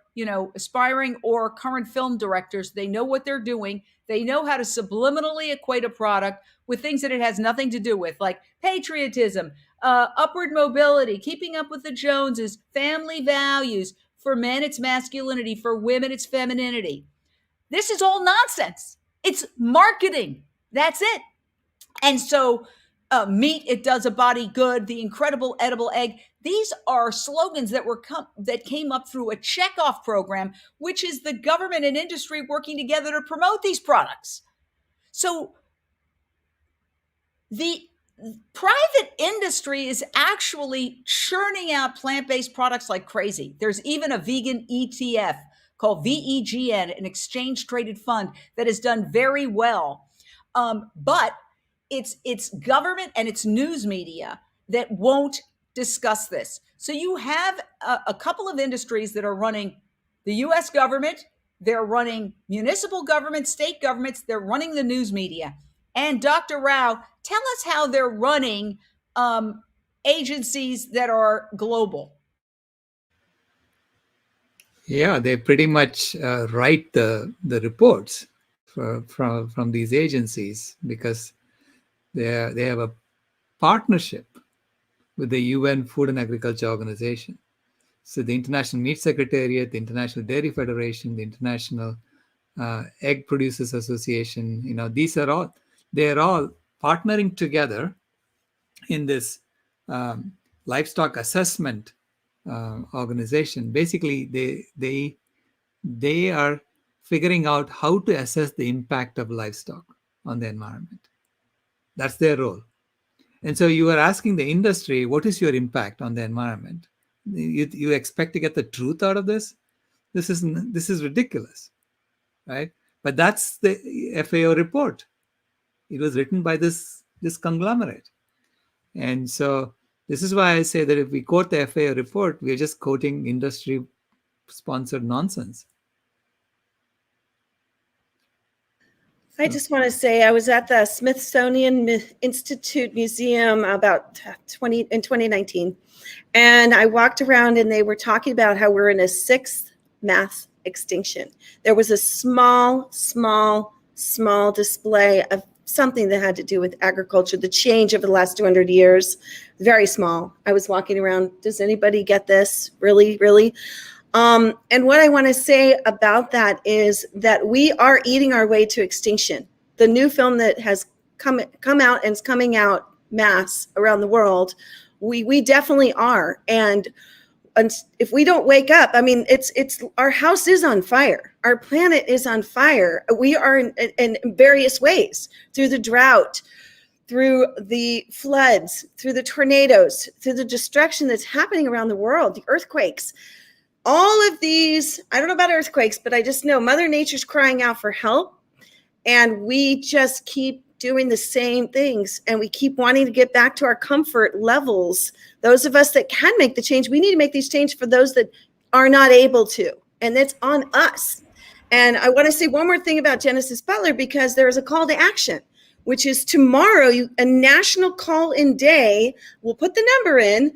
aspiring or current film directors. They know what they're doing. They know how to subliminally equate a product with things that it has nothing to do with, like patriotism, upward mobility, keeping up with the Joneses, family values. For men, it's masculinity. For women, it's femininity. This is all nonsense. It's marketing. That's it. And so meat, it does a body good. The incredible edible egg. These are slogans that came up through a checkoff program, which is the government and industry working together to promote these products. So the private industry is actually churning out plant-based products like crazy. There's even a vegan ETF called VEGN, an exchange-traded fund that has done very well. But it's government and it's news media that won't discuss this. So you have a couple of industries that are running the US government, they're running municipal governments, state governments, they're running the news media. And Dr. Rao, tell us how they're running agencies that are global. Yeah, they pretty much write the reports from these agencies because they have a partnership with the UN Food and Agriculture Organization. So the International Meat Secretariat, the International Dairy Federation, the International Egg Producers Association, they're all partnering together in this livestock assessment organization. Basically, they are figuring out how to assess the impact of livestock on the environment. That's their role. And so you are asking the industry, what is your impact on the environment? You expect to get the truth out of this? This is ridiculous, right? But that's the FAO report. It was written by this conglomerate. And so this is why I say that if we quote the FAO report, we're just quoting industry-sponsored nonsense. I just want to say I was at the Smithsonian Institute Museum about in 2019, and I walked around and they were talking about how we're in a 6th mass extinction. There was a small display of something that had to do with agriculture, the change over the last 200 years, very small. I was walking around, does anybody get this? Really? And what I want to say about that is that we are eating our way to extinction. The new film that has come out and is coming out mass around the world, we definitely are. And if we don't wake up, I mean, it's our house is on fire. Our planet is on fire. We are in various ways, through the drought, through the floods, through the tornadoes, through the destruction that's happening around the world, the earthquakes. All of these, I don't know about earthquakes, but I just know Mother Nature's crying out for help. And we just keep doing the same things. And we keep wanting to get back to our comfort levels. Those of us that can make the change, we need to make these changes for those that are not able to. And that's on us. And I want to say one more thing about Genesis Butler, because there is a call to action, which is tomorrow, a national call-in day. We'll put the number in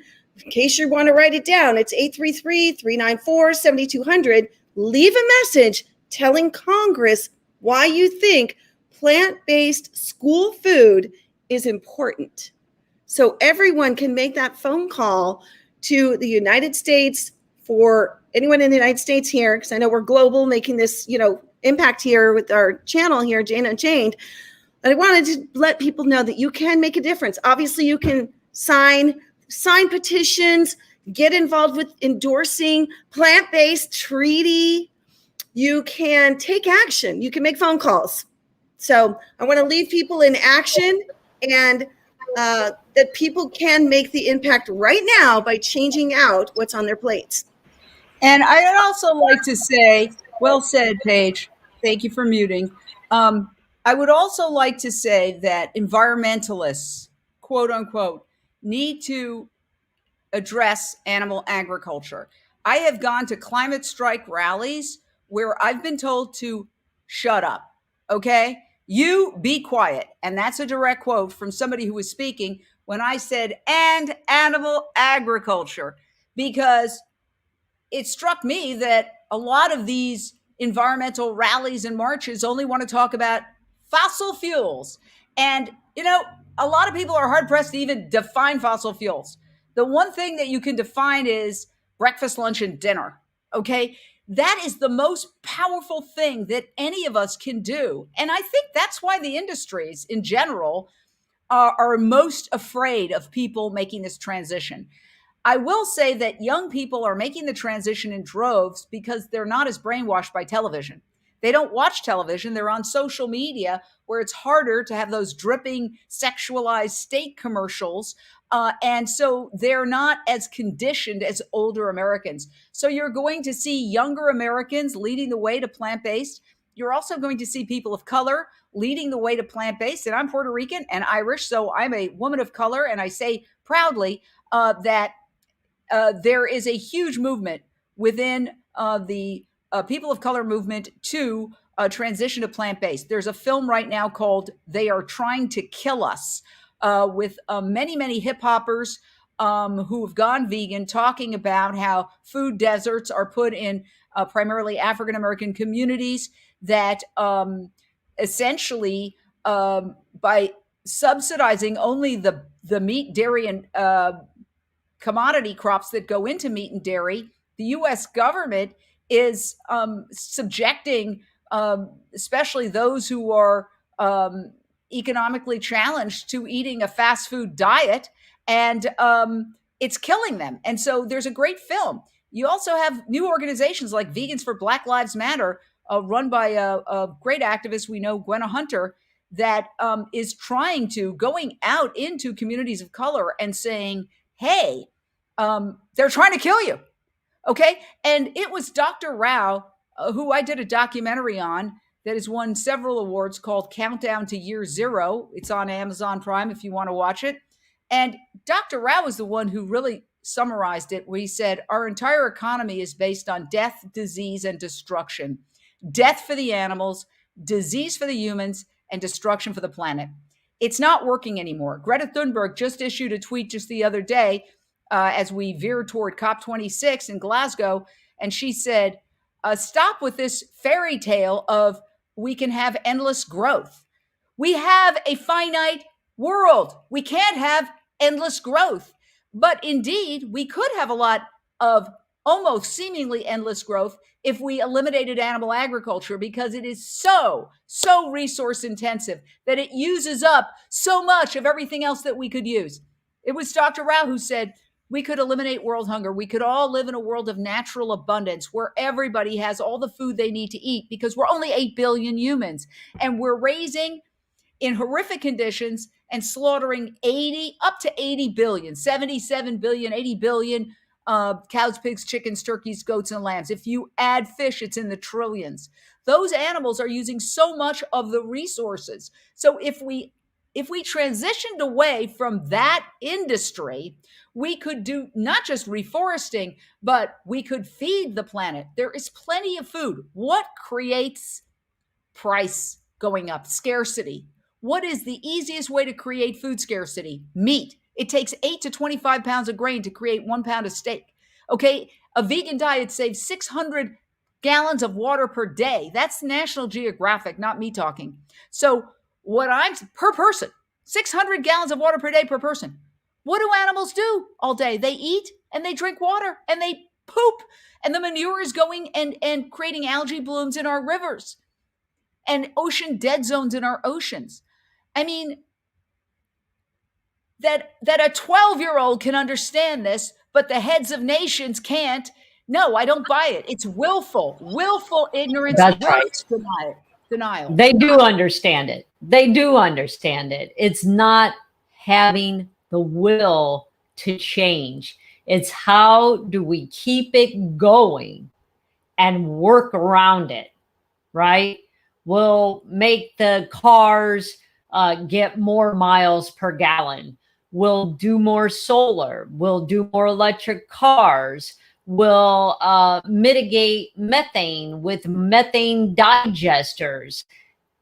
case you want to write it down. It's 833-394-7200. Leave a message telling Congress why you think plant-based school food is important. So everyone can make that phone call to the United States, for anyone in the United States here, because I know we're global, making this, impact here with our channel here, Jane Unchained. And I wanted to let people know that you can make a difference. Obviously, you can sign petitions, get involved with endorsing plant-based treaty. You can take action. You can make phone calls. So I want to leave people in action, and that people can make the impact right now by changing out what's on their plates. And I'd also like to say, well said, Paige. Thank you for muting. I would also like to say that environmentalists, quote unquote, need to address animal agriculture. I have gone to climate strike rallies where I've been told to shut up, okay? You be quiet. And that's a direct quote from somebody who was speaking when I said, and animal agriculture, because it struck me that a lot of these environmental rallies and marches only want to talk about fossil fuels. And, a lot of people are hard pressed to even define fossil fuels. The one thing that you can define is breakfast, lunch, and dinner. Okay. That is the most powerful thing that any of us can do. And I think that's why the industries in general are most afraid of people making this transition. I will say that young people are making the transition in droves because they're not as brainwashed by television. They don't watch television. They're on social media, where it's harder to have those dripping sexualized steak commercials. And so they're not as conditioned as older Americans. So you're going to see younger Americans leading the way to plant-based. You're also going to see people of color leading the way to plant-based. And I'm Puerto Rican and Irish, so I'm a woman of color. And I say proudly that there is a huge movement within the people of color movement to transition to plant-based. There's a film right now called They Are Trying to Kill Us, with many hip hoppers who have gone vegan, talking about how food deserts are put in primarily African-American communities, that essentially by subsidizing only the meat, dairy, and commodity crops that go into meat and dairy, the U.S. government is subjecting especially those who are economically challenged to eating a fast food diet, and it's killing them. And so there's a great film. You also have new organizations like Vegans for Black Lives Matter, run by a great activist we know, Gwenna Hunter, that is going out into communities of color and saying, hey, they're trying to kill you. Okay. And it was Dr. Rao, who I did a documentary on that has won several awards, called Countdown to Year Zero. It's on Amazon Prime if you want to watch it. And Dr. Rao was the one who really summarized it, where he said, our entire economy is based on death, disease, and destruction. Death for the animals, disease for the humans, and destruction for the planet. It's not working anymore. Greta Thunberg just issued a tweet just the other day as we veer toward COP26 in Glasgow. And she said, stop with this fairy tale of we can have endless growth. We have a finite world. We can't have endless growth. But indeed, we could have a lot of almost seemingly endless growth if we eliminated animal agriculture, because it is so resource intensive that it uses up so much of everything else that we could use. It was Dr. Rao who said we could eliminate world hunger. We could all live in a world of natural abundance where everybody has all the food they need to eat, because we're only 8 billion humans, and we're raising in horrific conditions and slaughtering 80 billion, 77 billion, 80 billion cows, pigs, chickens, turkeys, goats, and lambs. If you add fish, it's in the trillions. Those animals are using so much of the resources. So if we transitioned away from that industry, we could do not just reforesting, but we could feed the planet. There is plenty of food. What creates price going up? Scarcity. What is the easiest way to create food scarcity? Meat. It takes 8 to 25 pounds of grain to create 1 pound of steak. Okay, a vegan diet saves 600 gallons of water per day. That's National Geographic, not me talking. So per person, 600 gallons of water per day per person. What do animals do all day? They eat and they drink water and they poop, and the manure is going and creating algae blooms in our rivers and ocean dead zones in our oceans. I mean, that a 12-year-old can understand this, but the heads of nations can't. No, I don't buy it. It's willful ignorance. That's right. Denial. They do understand it. It's not having the will to change. It's how do we keep it going and work around it, right? We'll make the cars get more miles per gallon. We'll do more solar. We'll do more electric cars. We'll mitigate methane with methane digesters.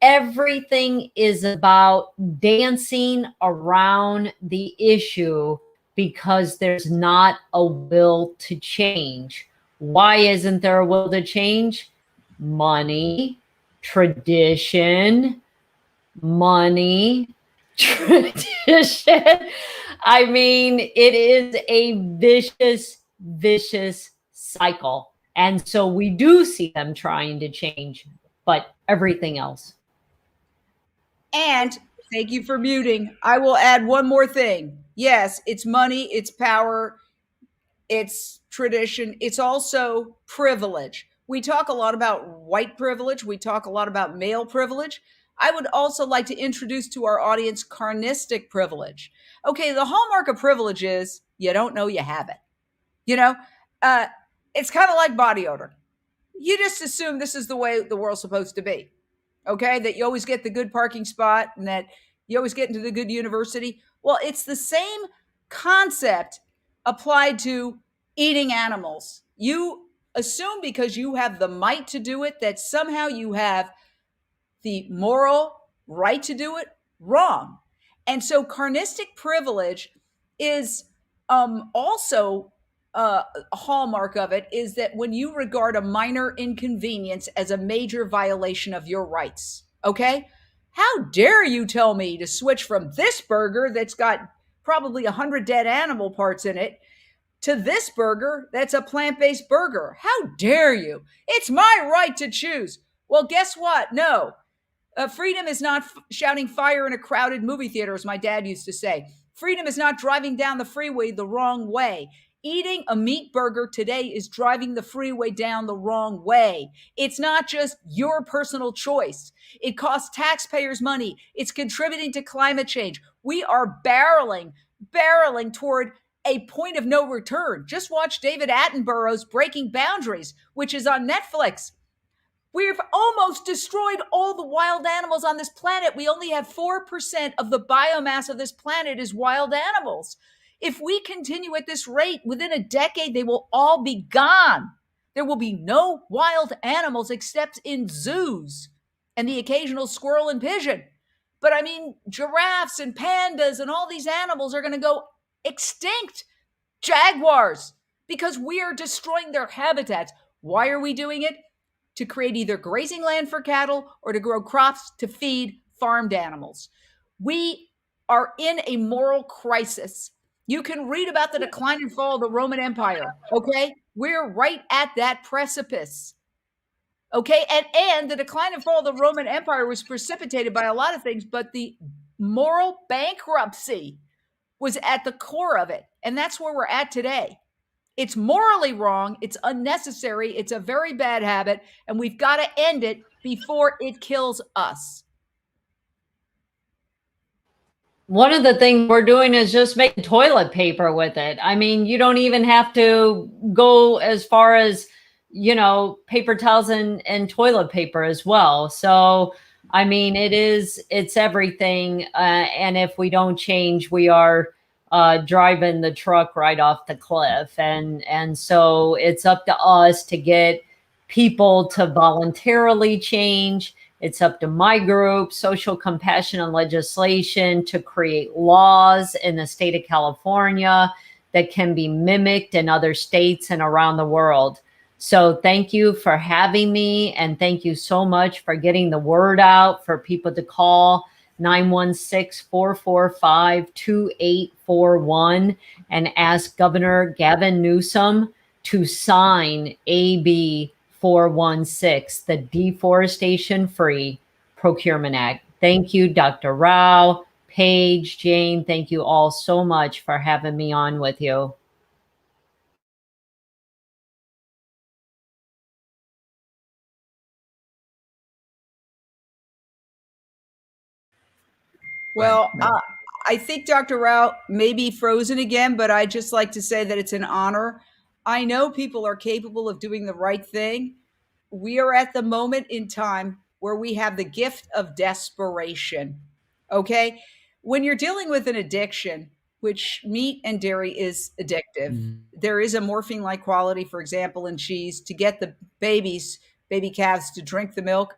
Everything is about dancing around the issue because there's not a will to change. Why isn't there a will to change? Money, tradition. I mean, it is a vicious cycle. And so we do see them trying to change, but everything else. And thank you for muting. I will add one more thing. Yes, it's money, it's power, it's tradition. It's also privilege. We talk a lot about white privilege. We talk a lot about male privilege. I would also like to introduce to our audience Carnistic privilege. Okay, the hallmark of privilege is you don't know you have it. You know, it's kind of like body odor. You just assume this is the way the world's supposed to be. Okay, that you always get the good parking spot and that you always get into the good university. Well, it's the same concept applied to eating animals. You assume because you have the might to do it that somehow you have the moral right to do it. Wrong. And so carnistic privilege is also a hallmark of it is that when you regard a minor inconvenience as a major violation of your rights, okay? How dare you tell me to switch from this burger that's got probably 100 dead animal parts in it to this burger that's a plant-based burger? How dare you? It's my right to choose. Well, guess what? No. Freedom is not shouting fire in a crowded movie theater, as my dad used to say. Freedom is not driving down the freeway the wrong way. Eating a meat burger today is driving the freeway down the wrong way. It's not just your personal choice. It costs taxpayers money. It's contributing to climate change. We are barreling toward a point of no return. Just watch David Attenborough's Breaking Boundaries, which is on Netflix. We've almost destroyed all the wild animals on this planet. We only have 4% of the biomass of this planet is wild animals. If we continue at this rate, within a decade, they will all be gone. There will be no wild animals except in zoos and the occasional squirrel and pigeon. But I mean, giraffes and pandas and all these animals are going to go extinct. Jaguars, because we are destroying their habitats. Why are we doing it? To create either grazing land for cattle or to grow crops to feed farmed animals. We are in a moral crisis. You can read about the decline and fall of the Roman Empire, okay? We're right at that precipice, okay? And the decline and fall of the Roman Empire was precipitated by a lot of things, but the moral bankruptcy was at the core of it. And that's where we're at today. It's morally wrong. It's unnecessary. It's a very bad habit. And we've got to end it before it kills us. One of the things we're doing is just making toilet paper with it. I mean, you don't even have to go as far as, paper towels and toilet paper as well. So, I mean, it's everything. And if we don't change, we are driving the truck right off the cliff. And so it's up to us to get people to voluntarily change. It's up to my group, Social Compassion and Legislation, to create laws in the state of California that can be mimicked in other states and around the world. So thank you for having me. And thank you so much for getting the word out for people to call 916-445-2841 and ask Governor Gavin Newsom to sign AB 416, the Deforestation-Free Procurement Act. Thank you, Dr. Rao, Paige, Jane. Thank you all so much for having me on with you. Well, I think Dr. Rao may be frozen again, but I'd just like to say that it's an honor. I know people are capable of doing the right thing. We are at the moment in time where we have the gift of desperation. Okay? When you're dealing with an addiction, which meat and dairy is addictive, there is a morphine-like quality, for example, in cheese to get the baby calves to drink the milk,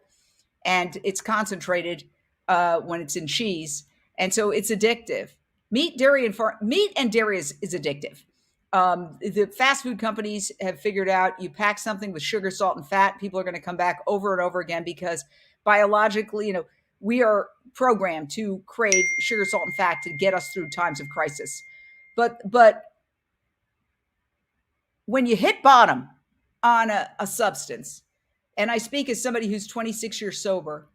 and it's concentrated when it's in cheese. And so it's addictive. Meat and dairy is addictive. The fast food companies have figured out you pack something with sugar, salt, and fat, people are going to come back over and over again because biologically, we are programmed to crave sugar, salt, and fat to get us through times of crisis. But when you hit bottom on a substance, and I speak as somebody who's 26 years sober,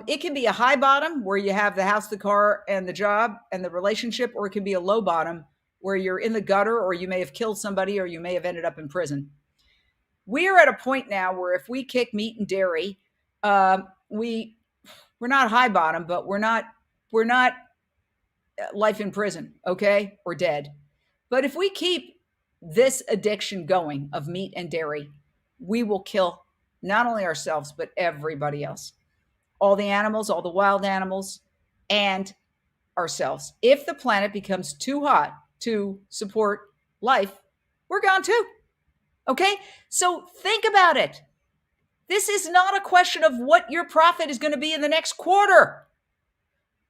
it can be a high bottom where you have the house, the car, and the job and the relationship, or it can be a low bottom where you're in the gutter, or you may have killed somebody, or you may have ended up in prison. we're at a point now where if we kick meat and dairy, we're not high bottom, but we're not life in prison, okay, or dead. But if we keep this addiction going of meat and dairy, we will kill not only ourselves, but everybody else, all the animals, all the wild animals, and ourselves. If the planet becomes too hot to support life, we're gone too. Okay? So think about it. This is not a question of what your profit is going to be in the next quarter.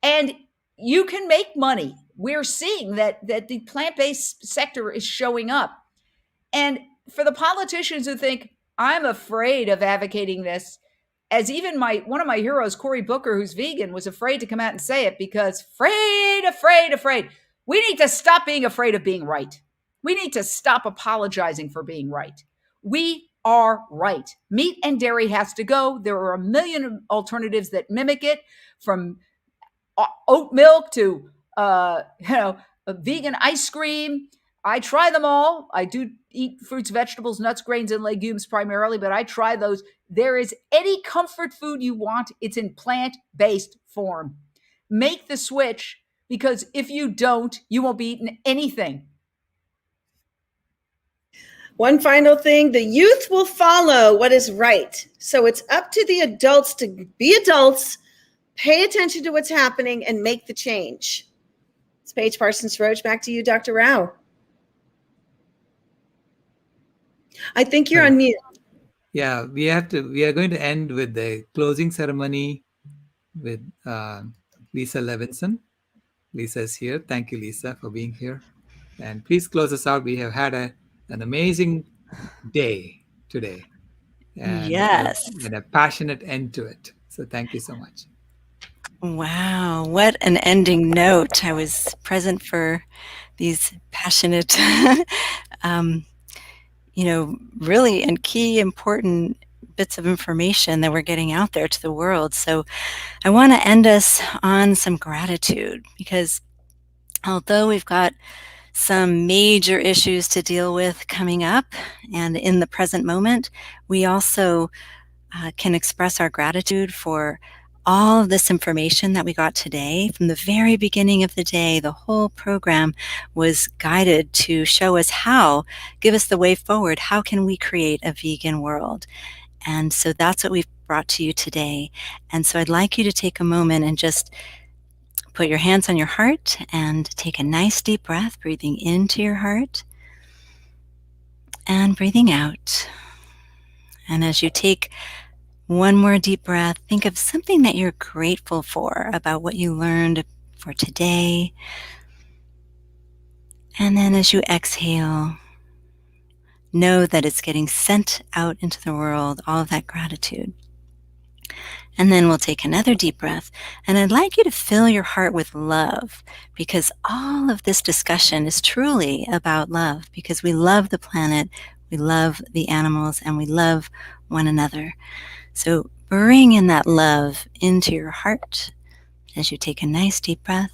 And you can make money. We're seeing that the plant-based sector is showing up. And for the politicians who think, I'm afraid of advocating this, as even one of my heroes, Cory Booker, who's vegan, was afraid to come out and say it because afraid. We need to stop being afraid of being right. We need to stop apologizing for being right. We are right. Meat and dairy has to go. There are a million alternatives that mimic it, from oat milk to a vegan ice cream. I try them all. I do eat fruits, vegetables, nuts, grains, and legumes primarily, but I try those. There is any comfort food you want. It's in plant-based form. Make the switch, because if you don't, you won't be eating anything. One final thing, the youth will follow what is right. So it's up to the adults to be adults, pay attention to what's happening, and make the change. It's Paige, Parsons, Roache. Back to you, Dr. Rao. I think you're on mute. Yeah, we are going to end with the closing ceremony with Lisa Levinson. Lisa is here. Thank you, Lisa, for being here. And please close us out. We have had an amazing day today. And, yes. And a passionate end to it. So thank you so much. Wow, what an ending note. I was present for these passionate, really and key important bits of information that we're getting out there to the world. So I want to end us on some gratitude, because although we've got some major issues to deal with coming up and in the present moment, we also can express our gratitude for all of this information that we got today. From the very beginning of the day, the whole program was guided to show us give us the way forward. How can we create a vegan world? And so that's what we've brought to you today. And so I'd like you to take a moment and just put your hands on your heart and take a nice deep breath, breathing into your heart and breathing out. And as you take one more deep breath, think of something that you're grateful for about what you learned for today. And then as you exhale, know that it's getting sent out into the world, all of that gratitude. And then we'll take another deep breath. And I'd like you to fill your heart with love, because all of this discussion is truly about love, because we love the planet, we love the animals, and we love one another. So bring in that love into your heart as you take a nice deep breath.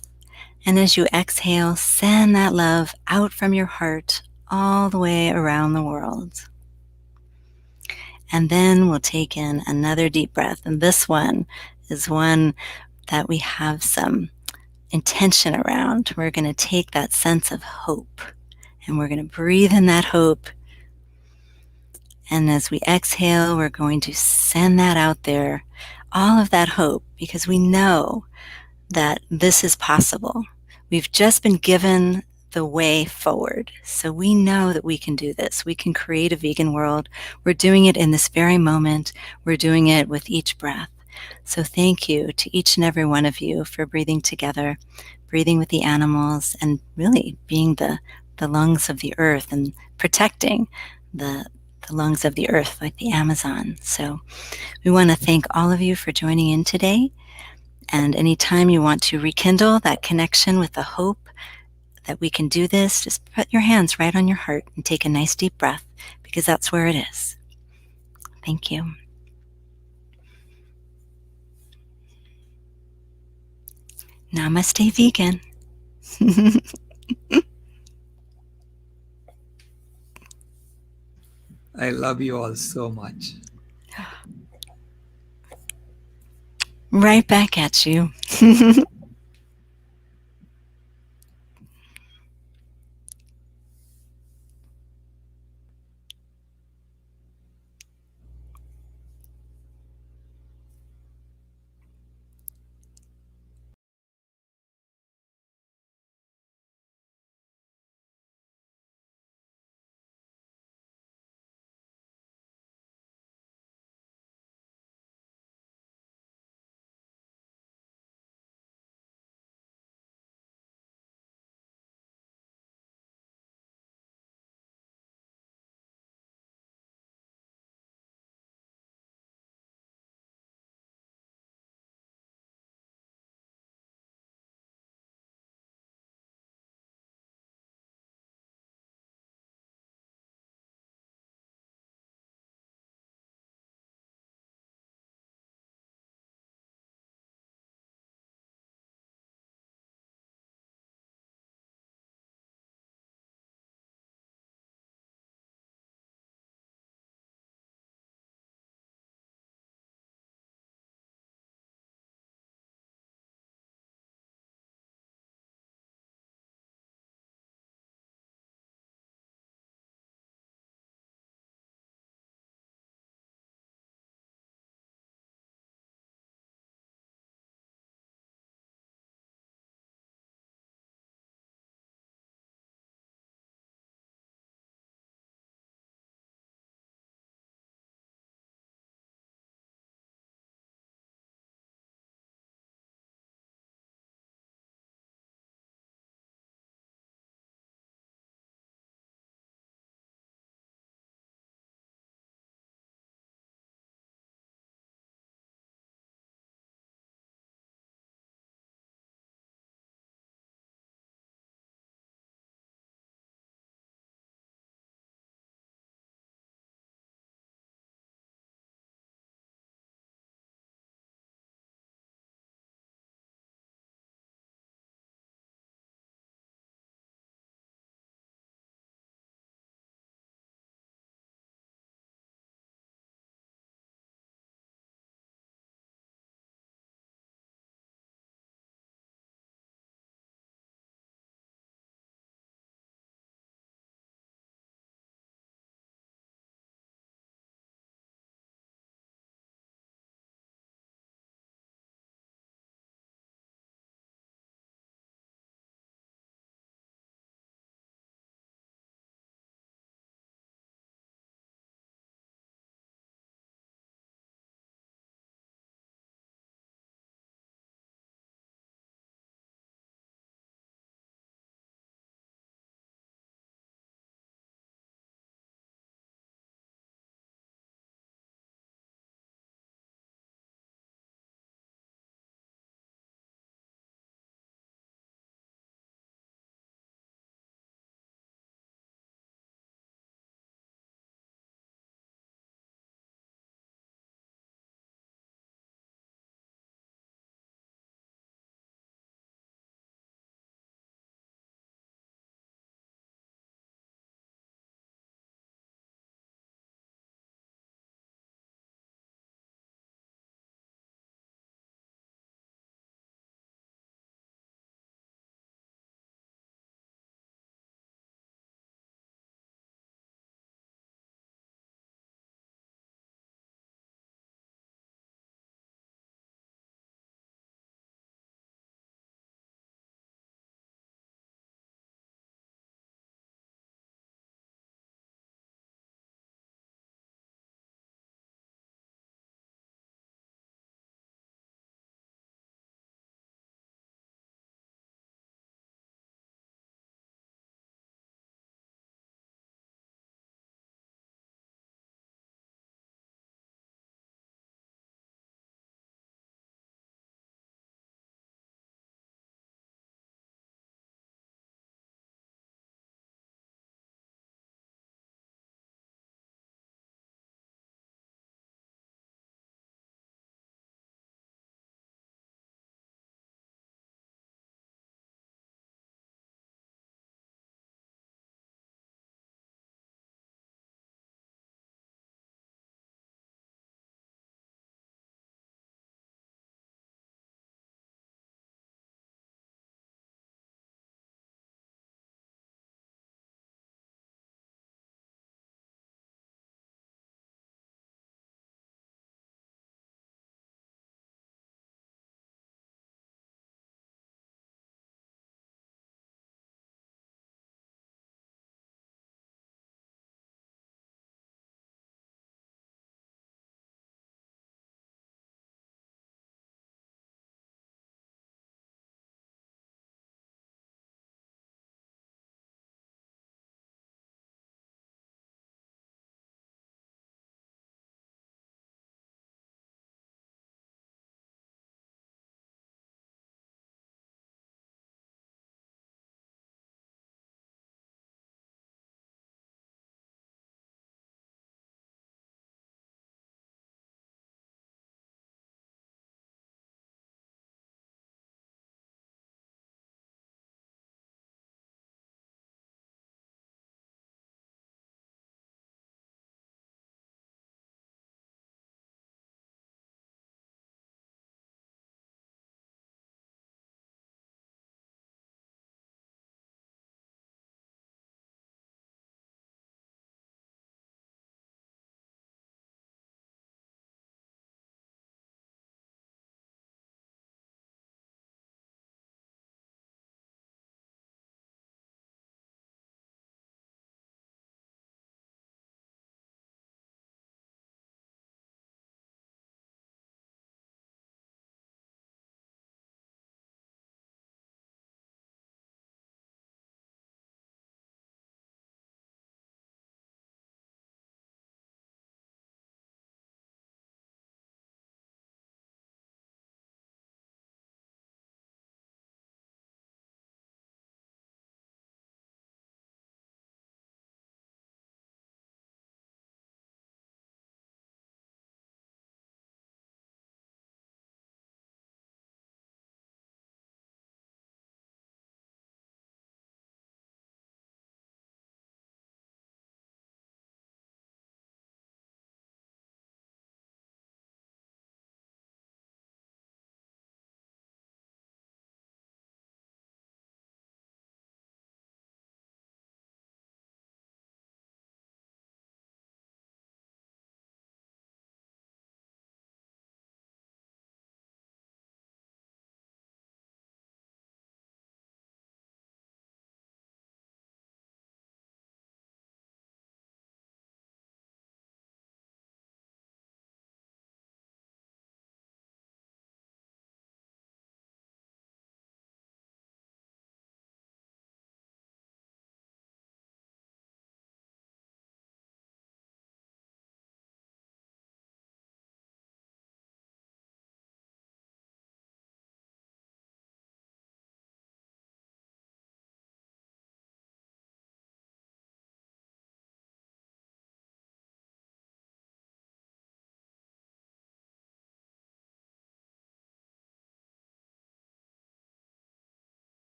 And as you exhale, send that love out from your heart all the way around the world. And then we'll take in another deep breath. And this one is one that we have some intention around. We're going to take that sense of hope and we're going to breathe in that hope. And as we exhale, we're going to send that out there, all of that hope, because we know that this is possible. We've just been given the way forward. So we know that we can do this. We can create a vegan world. We're doing it in this very moment. We're doing it with each breath. So thank you to each and every one of you for breathing together, breathing with the animals, and really being the lungs of the earth and protecting the lungs of the earth like the Amazon. So we want to thank all of you for joining in today. And anytime you want to rekindle that connection with the hope that we can do this, just put your hands right on your heart and take a nice deep breath, because that's where it is. Thank you. Namaste, vegan. I love you all so much. Right back at you.